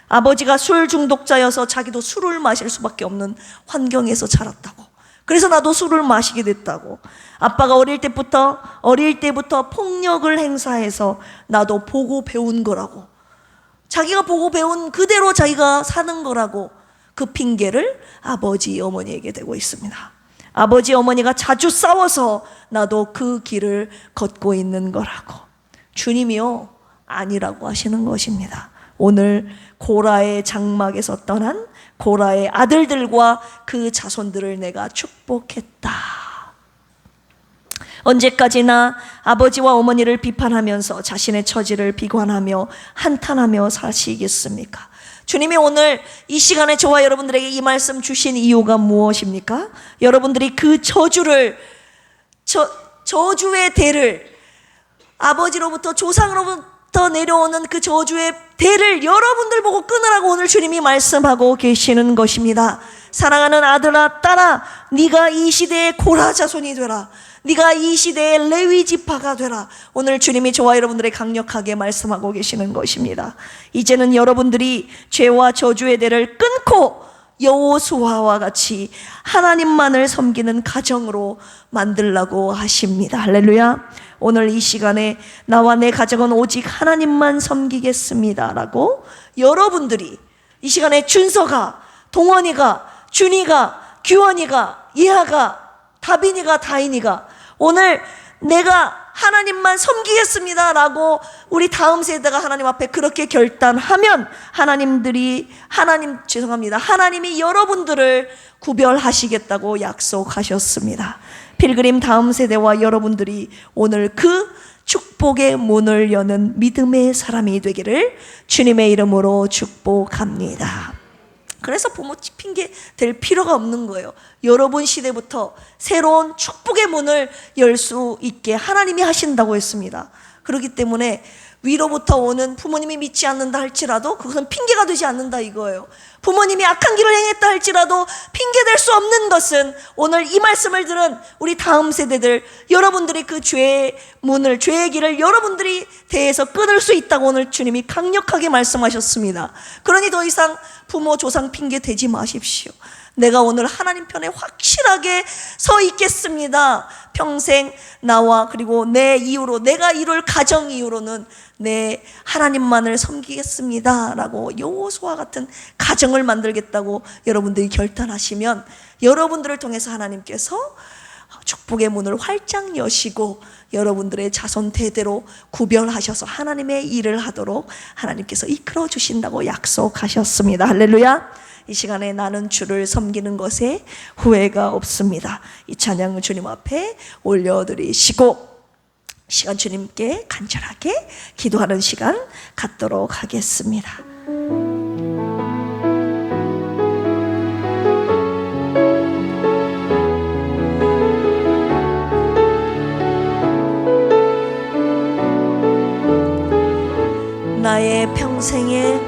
아버지가 술 중독자여서 자기도 술을 마실 수밖에 없는 환경에서 자랐다고, 그래서 나도 술을 마시게 됐다고, 아빠가 어릴 때부터 폭력을 행사해서 나도 보고 배운 거라고, 자기가 보고 배운 그대로 자기가 사는 거라고, 그 핑계를 아버지 어머니에게 대고 있습니다. 아버지 어머니가 자주 싸워서 나도 그 길을 걷고 있는 거라고. 주님이요, 아니라고 하시는 것입니다. 오늘 고라의 장막에서 떠난 고라의 아들들과 그 자손들을 내가 축복했다. 언제까지나 아버지와 어머니를 비판하면서 자신의 처지를 비관하며 한탄하며 사시겠습니까? 주님이 오늘 이 시간에 저와 여러분들에게 이 말씀 주신 이유가 무엇입니까? 여러분들이 그 저주의 대를, 아버지로부터 조상으로부터 내려오는 그 저주의 대를 여러분들 보고 끊으라고 오늘 주님이 말씀하고 계시는 것입니다. 사랑하는 아들아, 딸아, 네가 이 시대의 고라 자손이 되라. 네가 이 시대의 레위 지파가 되라. 오늘 주님이 저와 여러분들에게 강력하게 말씀하고 계시는 것입니다. 이제는 여러분들이 죄와 저주의 대를 끊고 여호수아와 같이 하나님만을 섬기는 가정으로 만들라고 하십니다. 할렐루야. 오늘 이 시간에 나와 내 가정은 오직 하나님만 섬기겠습니다 라고 여러분들이 이 시간에 준서가, 동원이가, 준이가, 규원이가, 예하가, 다빈이가, 다인이가 오늘 내가 하나님만 섬기겠습니다 라고 우리 다음 세대가 하나님 앞에 그렇게 결단하면 하나님이 여러분들을 구별하시겠다고 약속하셨습니다. 필그림 다음 세대와 여러분들이 오늘 그 축복의 문을 여는 믿음의 사람이 되기를 주님의 이름으로 축복합니다. 그래서 부모 핑계 댈 필요가 없는 거예요. 여러분 시대부터 새로운 축복의 문을 열 수 있게 하나님이 하신다고 했습니다. 그렇기 때문에 위로부터 오는 부모님이 믿지 않는다 할지라도 그것은 핑계가 되지 않는다 이거예요. 부모님이 악한 길을 행했다 할지라도 핑계될 수 없는 것은 오늘 이 말씀을 들은 우리 다음 세대들, 여러분들이 그 죄의 문을, 죄의 길을 여러분들이 대해서 끊을 수 있다고 오늘 주님이 강력하게 말씀하셨습니다. 그러니 더 이상 부모 조상 핑계 대지 마십시오. 내가 오늘 하나님 편에 확실하게 서 있겠습니다. 평생 나와 그리고 내 이유로, 내가 이룰 가정 이유로는 내 하나님만을 섬기겠습니다 라고 여호수아 같은 가정을 만들겠다고 여러분들이 결단하시면 여러분들을 통해서 하나님께서 축복의 문을 활짝 여시고 여러분들의 자손 대대로 구별하셔서 하나님의 일을 하도록 하나님께서 이끌어 주신다고 약속하셨습니다. 할렐루야. 이 시간에 나는 주를 섬기는 것에 후회가 없습니다. 이 찬양을 주님 앞에 올려드리시고 시간 주님께 간절하게 기도하는 시간 갖도록 하겠습니다. 나의 평생에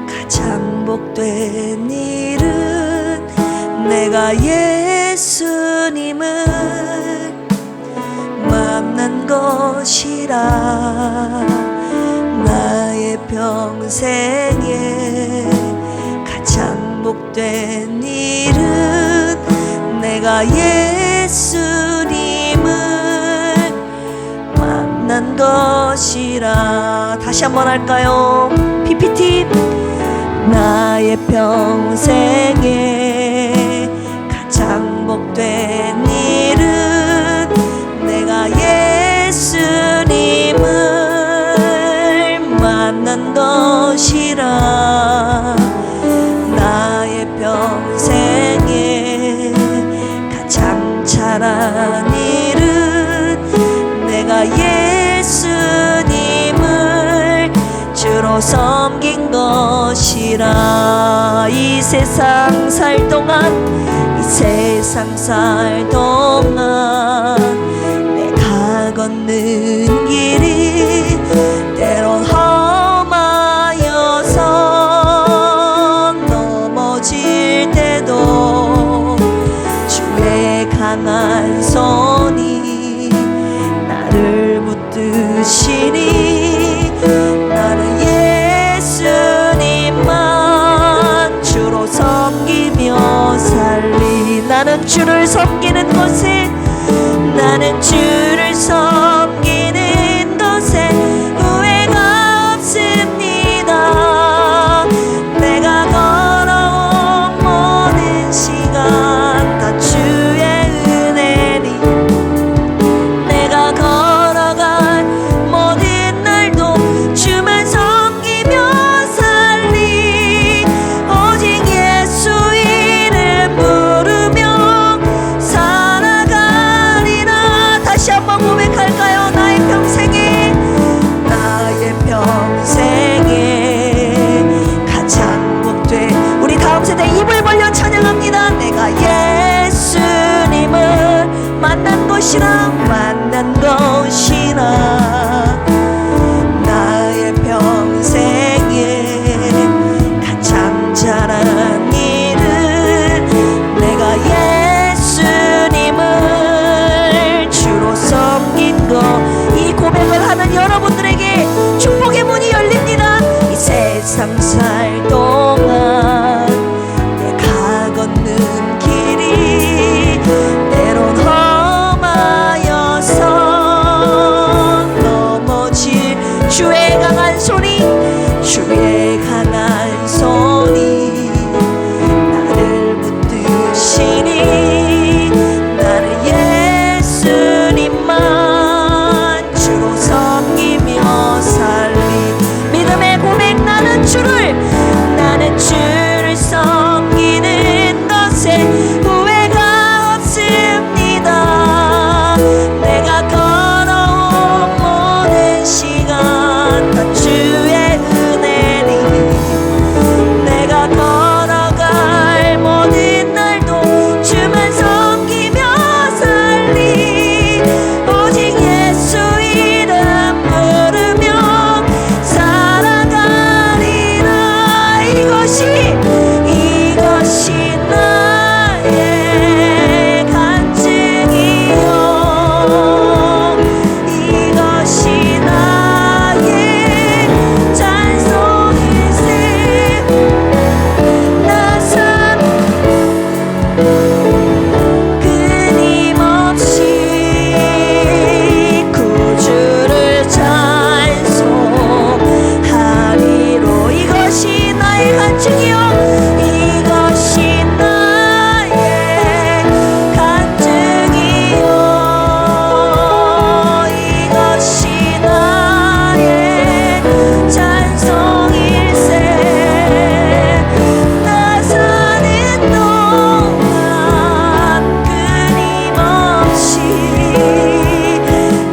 가장 복된 일은 내가 예수님을 만난 것이라. 나의 평생에 가장 복된 일은 내가 예수님을 만난 것이라. 다시 한번 할까요? PPT. 나의 평생에 가장 복된 일은 내가 예수님을 만난 것이라. 나의 평생에 가장 잘한 일은 내가 예수님을 주로 섬긴 것이라. 이 세상 살 동안 내가 걷는 길이 때론 험하여서 넘어질 때도 주의 강한 손이 나를 붙드시니 나는 예수님만 주로 섬기며 살리. 나는 주를 섬기는 곳에, 나는 주를 섬기는 것에 후회가 없습니다. 내가 걸어온 모든 시간 다 주의 은혜니, 내가 걸어간 모든 날도 주만 섬기며 살리. 오직 예수 이름 부르며 살아가리라. 다시 한번 고백할까요? 나의 평생에 가장 복된. 우리 다음 세대 입을 벌려 찬양합니다. 내가 예수님을 만난 것이라. 나의 평생에 가장 잘한 일은 내가 예수님을 주로 섬긴 것. 이 고백을 하는 여러분들에게 축복의 문이 열립니다. 이 세상 살 동안 내가 걷는 길이 때론 험하여서 넘어질 주의 강한 손이, 주의 강한 손이 나를 붙드시니 나는 예수님만 주로 섬기며 살리. 믿음의 고백. 나는 주를 섬기는 것에 후회가 없습니다. 내가 걸어온 모든 시간 다 주의 은혜니, 내가 걸어갈 모든 날도 주만 섬기며 살리. 오직 예수 이름 부르며 살아가리라. 이것이 나의 간증이요, 이것이 나의 찬송일세. 나선 끊임없이 구주를 찬송하리로. 이것이 나의 간증이요, 이것이 나의 간증이요, 이것이 나의 찬송일세. 나 사는 동안 끊임없이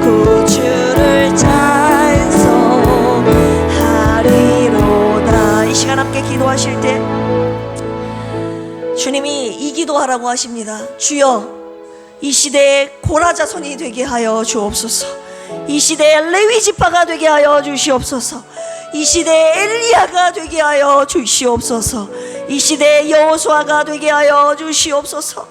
구주를 찬송하리로다. 이 시간 함께 기도하실 때 주님이 이 기도하라고 하십니다. 주여, 이 시대에 고라 자손이 되게 하여 주옵소서. 이 시대에 레위 지파가 되게 하여 주시옵소서. 이 시대에 엘리야가 되게 하여 주시옵소서. 이 시대의 여호수아가 되게 하여 주시옵소서.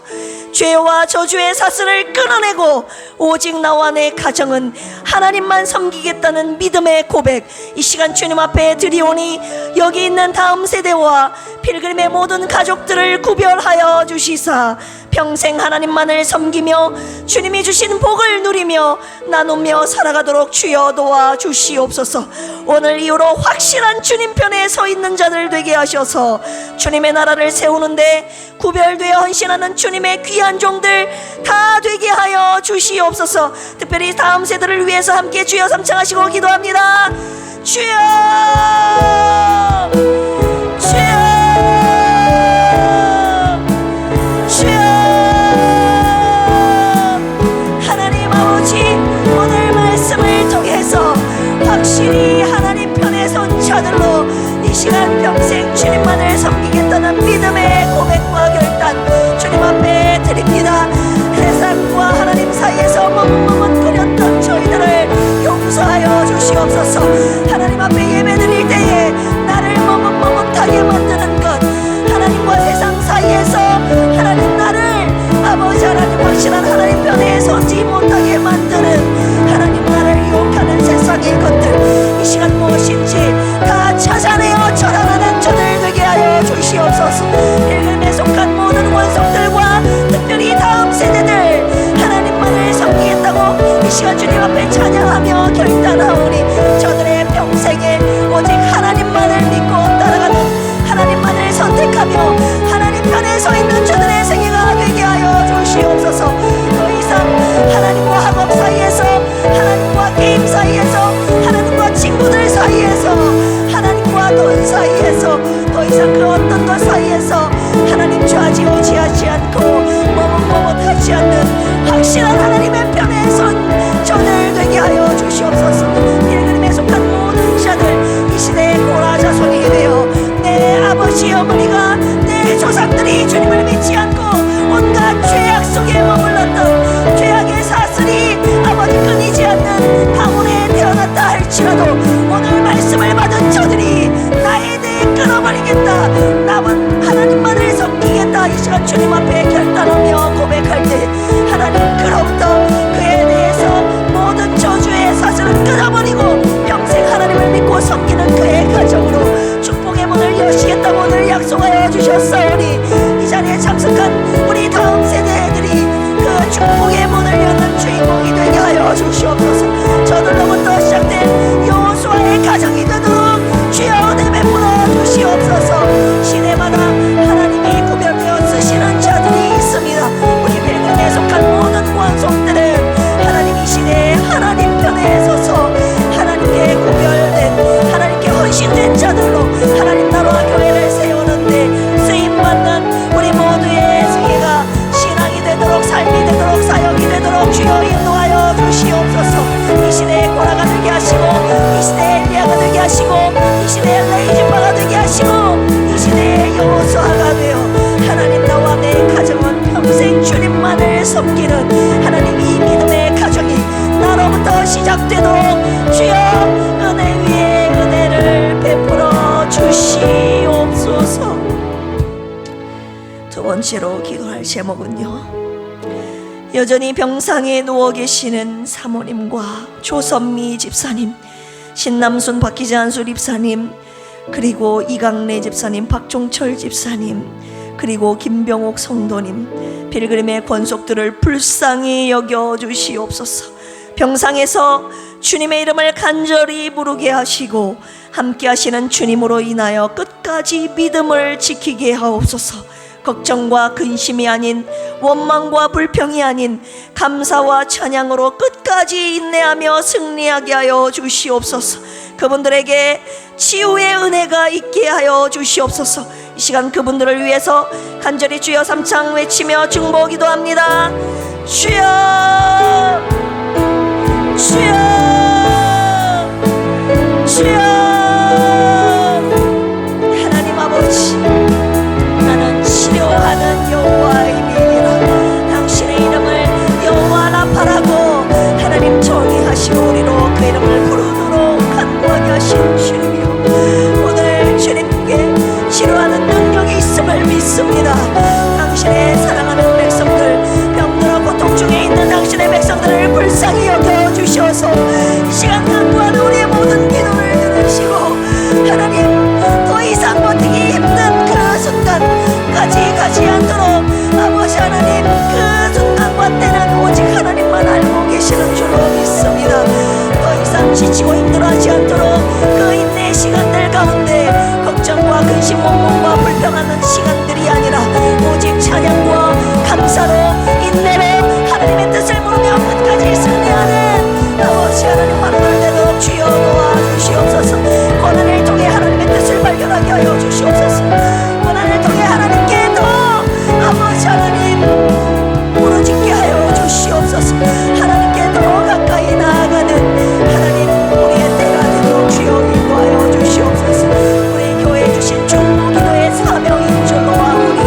죄와 저주의 사슬을 끊어내고 오직 나와 내 가정은 하나님만 섬기겠다는 믿음의 고백, 이 시간 주님 앞에 드리오니 여기 있는 다음 세대와 필그림의 모든 가족들을 구별하여 주시사 평생 하나님만을 섬기며 주님이 주신 복을 누리며 나누며 살아가도록 주여 도와주시옵소서. 오늘 이후로 확실한 주님 편에 서 있는 자들 되게 하셔서 주님의 나라를 세우는데 구별되어 헌신하는 주님의 귀한 종들 다 되게 하여 주시옵소서. 특별히 다음 세대를 위해서 함께 주여 삼창하시고 기도합니다. 주여, 주여, 주여. 하나님 아버지, 오늘 말씀을 통해서 확실히 하나님 편에 선 자들로 이 시간 평생 주님만을 섬기겠다는 믿음의 고백과 결단 주님 앞에 드립니다. 세상과 하나님 사이에서 머뭇머뭇거렸던 저희들을 용서하여 주시옵소서. 하나님 앞에 예배드릴 때에 나를 머뭇머뭇하게 만드는 것, 하나님과 세상 사이에서 하나님 나를 아버지 하나님 확실한 하나님 편에 서지 못하게 만드는 하나님 나를 유혹하는 세상의 것들, 이 시간 무엇인지 다 찾아내어 절하는 저들 되게 하여 주시옵소서. 일금에 속한 모든 원성들과 특별히 다음 세대들 하나님만을 섬기겠다고 이 시간 주님 앞에 찬양하며 결단하오니 저들의 평생에 오직 하나님만을 믿고 따라가는, 하나님만을 선택하며 하나님 편에 서 있는 저들의 생애가 되게 하여 주시옵소서. 더 이상 하나님과 학업 사이에서, 하나님과 게임 사이에서, 하나님과 친구들 사이에서, 하나님과 돈 사이에서, 더 이상 그 어떤 것 사이에서 하나님 좌지우지하지 않고 머뭇머뭇하지 않는 확실한 하나님의 편에 선 저들 되게 하여 주시옵소서. 필그림에 속한 모든 자들 이 시대의 고라 자손이 되어 내 아버지 어머니가 내 조상들이 주님을 믿지 않고 온갖 죄악 속에 머물렀던 죄악의 사슬이 아버지 끊이지 않는 가문에 태어났다 할지라도 오늘 말씀을 받은 저들이 나에 대해 끊어버리겠다, 남은 하나님만을 섬기겠다 이 시간 주님 앞에 결단하며 고백할 때 하나님 그로부터 그에 대해서 모든 저주의 사슬을 끊어버리고 평생 하나님을 믿고 섬기는 그의 가정으로 축복의 문을 여시겠다고 오늘 약속하여 주셨사오니 이 자리에 참석한 우리 다음 세대들이 그 축복의 문을 여는 주인공이 되게 하여 주시옵소서. 저들로부터 시작된 여호수아의 가정이 되도록 주여 은혜 베풀어 주시옵소서. 시대마다 하나님이 구별되어 쓰시는 자들이 있습니다. 우리 필금에 속한 모든 원속들은 하나님 이 시대에 하나님 편에 서서 하나님께 구별된, 하나님께 헌신된 자들로 하나님 나라와 교회를 세우는데 쓰임받는 우리 모두의 생애가 신앙이 되도록, 삶이 되도록, 사역이 되도록 주여 인도하여 주시옵소서. 이 시대의 고라가 되게 하시고, 이 시대의 엘리야가 되게 하시고, 이 시대의 레이즈바가 되게 하시고, 이 시대의 여호수아가 되어 하나님 나와 내 가정은 평생 주님만을 섬기는 하나님 이 믿음의 가정이 나로부터 시작되도록 주여 은혜 위에 은혜를 베풀어 주시옵소서. 두 번째로 기도할 제목은요, 여전히 병상에 누워 계시는 사모님과 조선미 집사님, 신남순 박기자한수 집사님, 그리고 이강래 집사님, 박종철 집사님, 그리고 김병옥 성도님, 필그림의 권속들을 불쌍히 여겨 주시옵소서. 병상에서 주님의 이름을 간절히 부르게 하시고 함께 하시는 주님으로 인하여 끝까지 믿음을 지키게 하옵소서. 걱정과 근심이 아닌, 원망과 불평이 아닌 감사와 찬양으로 끝까지 인내하며 승리하게 하여 주시옵소서. 그분들에게 치유의 은혜가 있게 하여 주시옵소서. 이 시간 그분들을 위해서 간절히 주여 삼창 외치며 중보 기도합니다. 주여, 주여, 주여. 하나님 아버지, 나는 치료하는 여호와의 이름이라 당신의 이름을 여호와 라파라고 하나님 정의하시고 우리로 그 이름을 부르도록 간구하게 하신 주님이여, 오늘 주님께 치료하는 능력이 있습니다. 믿습니다. 당신의 사랑하는 백성들, 병들어 고통 중에 있는 당신의 백성들을 불쌍히 여겨 주셔서 이 시간 간구하는 우리의 모든 기도를 들으시고 하나님, 더 이상 버티기 힘든 그 순간까지 가지 않도록 아버지 하나님, 그 순간과 때는 오직 하나님만 알고 계시는 줄로 믿습니다. 더 이상 지치고 힘들어하지 않도록 그 인내의 시간들 가운데 걱정과 근심, 원망과 불평하는 시간들이 아니라 오직 찬양과 감사로, 인내로 하나님의 뜻을 물으며 끝까지 승리하는 아버지 하나님 하루를 되도록 주여 도와주시옵소서. 고난을 통해 하나님의 뜻을 발견하게 하여 주시옵소서. 고난을 통해 하나님께 더 아버지 하나님 부르짖게 하여 주시옵소서. 하나님께 더 가까이 나아가는 하나님 우리의 때가 되도록 주여 인도하여 주시옵소서. 우리 교회에 주신 중보 기도의 사명인 줄로 아오니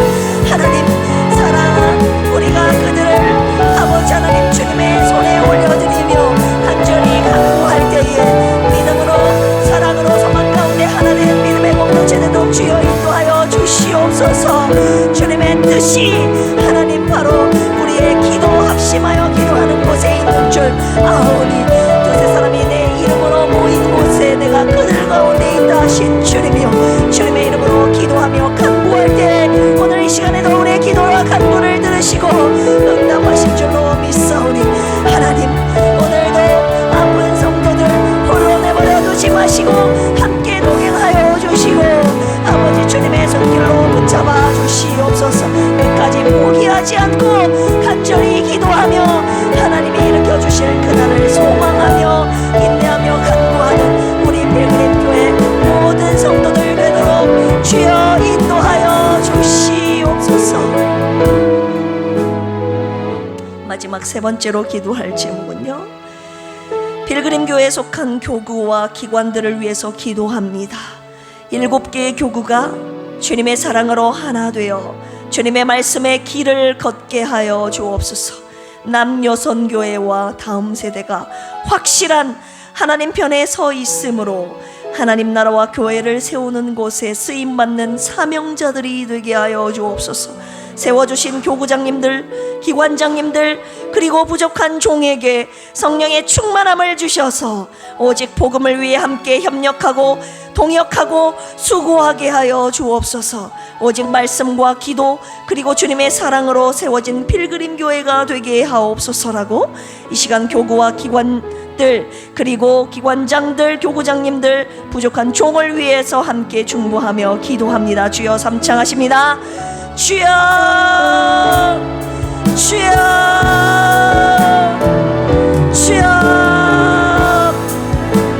하나님, 사랑한 우리가 그들을 아버지 하나님 주님의 손에 올려드리며 간절히 간구할 때에 믿음으로, 사랑으로, 소망 가운데 하나님 믿음의 공동체 되도록 주여 인도하여 주시옵소서. 주님의 뜻이 하나님 바로 우리의 기도 합심하여 기도하는 곳에 있는 줄 아오니 두세 사람이 내 이름으로 모인 곳에 내가 그들 가운데 있다 하신 주님이여, 주님의 이름으로 기도하며 간구할 때 오늘 이 시간에도 우리의 기도와 간구를 들으시고 응답하신 줄로 믿사오니 하나님, 오늘도 아픈 성도들 홀로 내버려 두지 마시고 함께 동행하여 주시고 아버지 주님의 손길로 붙잡아 주시옵소서. 끝까지 포기하지 않고 간절히 기도하며 하나님이 일으켜 주실 그날을 소망하며 인내하며 간구하는 우리 필그림교회 모든 성도들 되도록 주여 인도하여 주시옵소서. 마지막 세 번째로 기도할 제목은요, 필그림교회에 속한 교구와 기관들을 위해서 기도합니다. 7개의 교구가 주님의 사랑으로 하나 되어 주님의 말씀의 길을 걷게 하여 주옵소서. 남여선교회와 다음 세대가 확실한 하나님 편에 서 있으므로 하나님 나라와 교회를 세우는 곳에 쓰임받는 사명자들이 되게 하여 주옵소서. 세워주신 교구장님들, 기관장님들, 그리고 부족한 종에게 성령의 충만함을 주셔서 오직 복음을 위해 함께 협력하고 동역하고 수고하게 하여 주옵소서. 오직 말씀과 기도 그리고 주님의 사랑으로 세워진 필그림 교회가 되게 하옵소서라고 이 시간 교구와 기관들 그리고 기관장들, 교구장님들, 부족한 종을 위해서 함께 중보하며 기도합니다. 주여 삼창하십니다. 주여, 주여, 주여.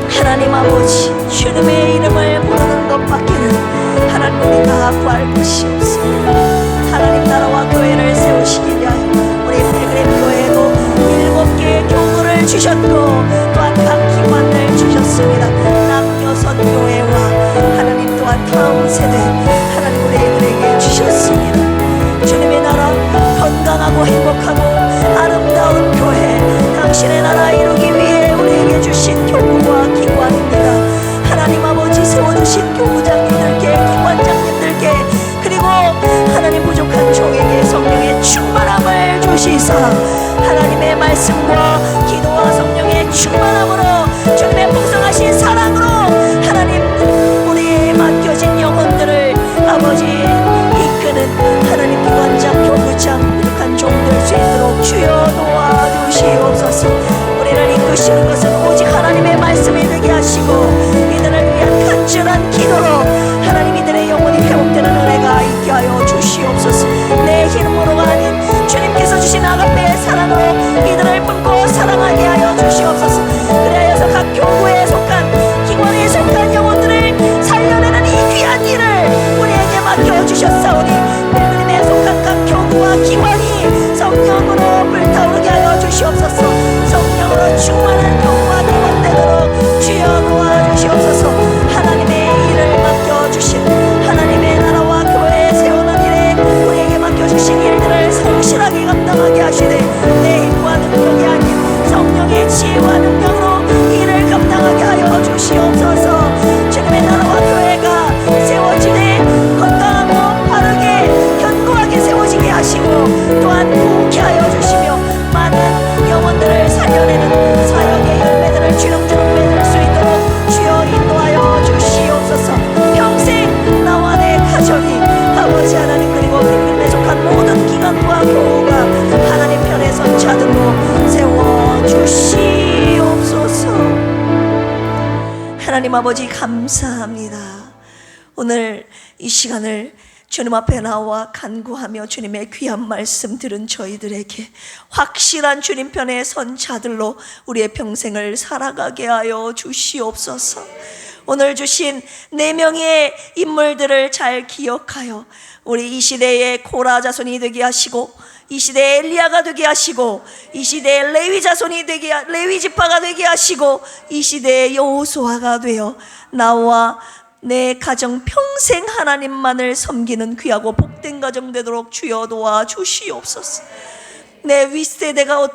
하나님 아버지, 주님의 이름을 부르는 것밖에는 하나님 우리가 구할 것이 없습니다. 하나님 나라와 교회를 세우시기 위하여 우리 필그림 교회에도 7개의 교구를 주셨고 또한 각 기관을 주셨습니다. 남여섯 교회와 하나님 또한 다음 세대 하나님 우리들에게 주셨습니다. 주님의 나라 건강하고 행복하고 아름다운 교회, 당신의 나라 이루기 위해 우리에게 주신 교구와 기관입니다. 하나님 아버지 세워주신 교구장님들께, 기관장님들께, 그리고 하나님 부족한 종에게 성령의 충만함을 주시사 하나님의 말씀과 기도와 성령의 충만함으로 주님의 풍성하신 사랑으로 하나님 우리의 맡겨진 영혼들을 아버지 이끄는 하나님 기관장, 교구장, 부족한 종들 수 있도록 주여 도와주시옵소서. 우리를 이끄시는 것은 오직 하나님의 말씀이 되게 하시고 이들을 위한 간절한 기도로 하나님 이들의 영혼이 회복되는 은혜가 있게 하여 주시옵소서. 내 힘으로가 아닌 주님께서 주신 아가페의 사랑으로 이들을 품고 사랑하게 하여 주시옵소서. 그리하여서 각 교구에 속한 기관에 속한 영혼들을 살려내는 이 귀한 일을 우리에게 맡겨주셨사오니 필그림에 속한 각 교구와 기관이 성령으로 불타오르게 하여 주시옵소서. 성령으로 충만한 교구와 기관 되도록 주여 도와주시옵소서. 하나님의 일을 맡겨주신 하나님의 나라와 교회에 세우는 일에 우리에게 맡겨주신 일들을 성실하게 감당하게 하시되 내 힘과 능력이 아닌 성령의 지혜와 능력으로 일을 감당하게 하여 주시옵소서. 주님의 나라와 교회가 세워지되 건강하고 바르게 아버지 하나님, 그리고 필름에 속한 모든 기관과 교우가 하나님 편의 선자들로 세워주시옵소서. 하나님 아버지 감사합니다. 오늘 이 시간을 주님 앞에 나와 간구하며 주님의 귀한 말씀 들은 저희들에게 확실한 주님 편의 선자들로 우리의 평생을 살아가게 하여 주시옵소서. 오늘 주신 4명의 인물들을 잘 기억하여 우리 이 시대의 고라 자손이 되게 하시고, 이 시대의 엘리야가 되게 하시고, 이 시대의 레위 자손이 되게, 레위 지파가 되게 하시고, 이 시대의 여호수아가 되어 나와 내 가정 평생 하나님만을 섬기는 귀하고 복된 가정 되도록 주여 도와 주시옵소서. 내 윗세대가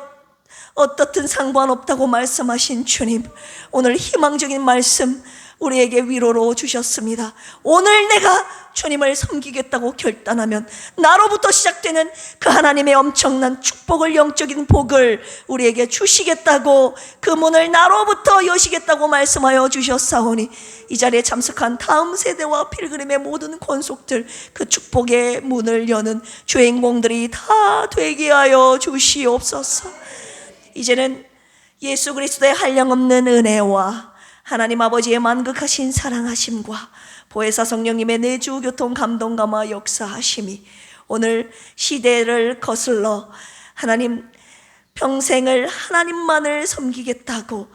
어떻든 상관없다고 말씀하신 주님, 오늘 희망적인 말씀 우리에게 위로로 주셨습니다. 오늘 내가 주님을 섬기겠다고 결단하면 나로부터 시작되는 그 하나님의 엄청난 축복을, 영적인 복을 우리에게 주시겠다고, 그 문을 나로부터 여시겠다고 말씀하여 주셨사오니 이 자리에 참석한 다음 세대와 필그림의 모든 권속들, 그 축복의 문을 여는 주인공들이 다 되게 하여 주시옵소서. 이제는 예수 그리스도의 한량없는 은혜와 하나님 아버지의 만극하신 사랑하심과 보혜사 성령님의 내주 교통 감동 감화 역사하심이 오늘 시대를 거슬러 하나님 평생을 하나님만을 섬기겠다고,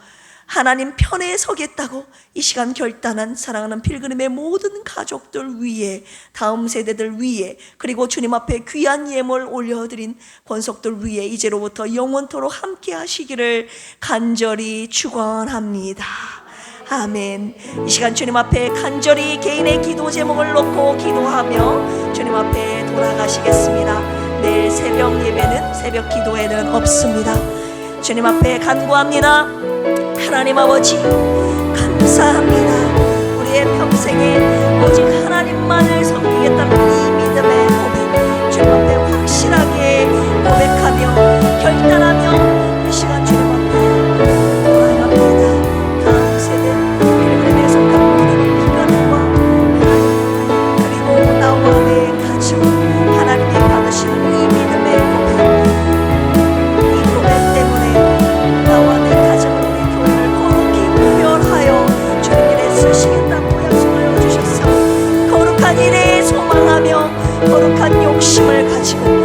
하나님 편에 서겠다고 이 시간 결단한 사랑하는 필그림의 모든 가족들 위에, 다음 세대들 위에, 그리고 주님 앞에 귀한 예물 올려드린 권속들 위에 이제로부터 영원토록 함께 하시기를 간절히 축원합니다. 아멘. 이 시간 주님 앞에 간절히 개인의 기도 제목을 놓고 기도하며 주님 앞에 돌아가시겠습니다. 내일 새벽 예배는, 새벽 기도회는 없습니다. 주님 앞에 간구합니다. 하나님 아버지 감사합니다. 우리의 평생에 오직 하나님만을 섬기겠다는 이 믿음의 고백 주님 앞에 확실하게 고백하며 결단하며 이 시간 주님 앞에 돌아갑니다. 다음 세대 필그림에 속한 모든 기관과 그리고 나와 내 가족, 하나님이 받으신 이 믿음의 고백, 이 고백 때문에 나와 내 가족을, 우리 교회를 거룩히 구별하여 주님 일에 쓰시겠다고 약속하여 주셨사오니 거룩한 일에 소망하며 거룩한 욕심을 가지고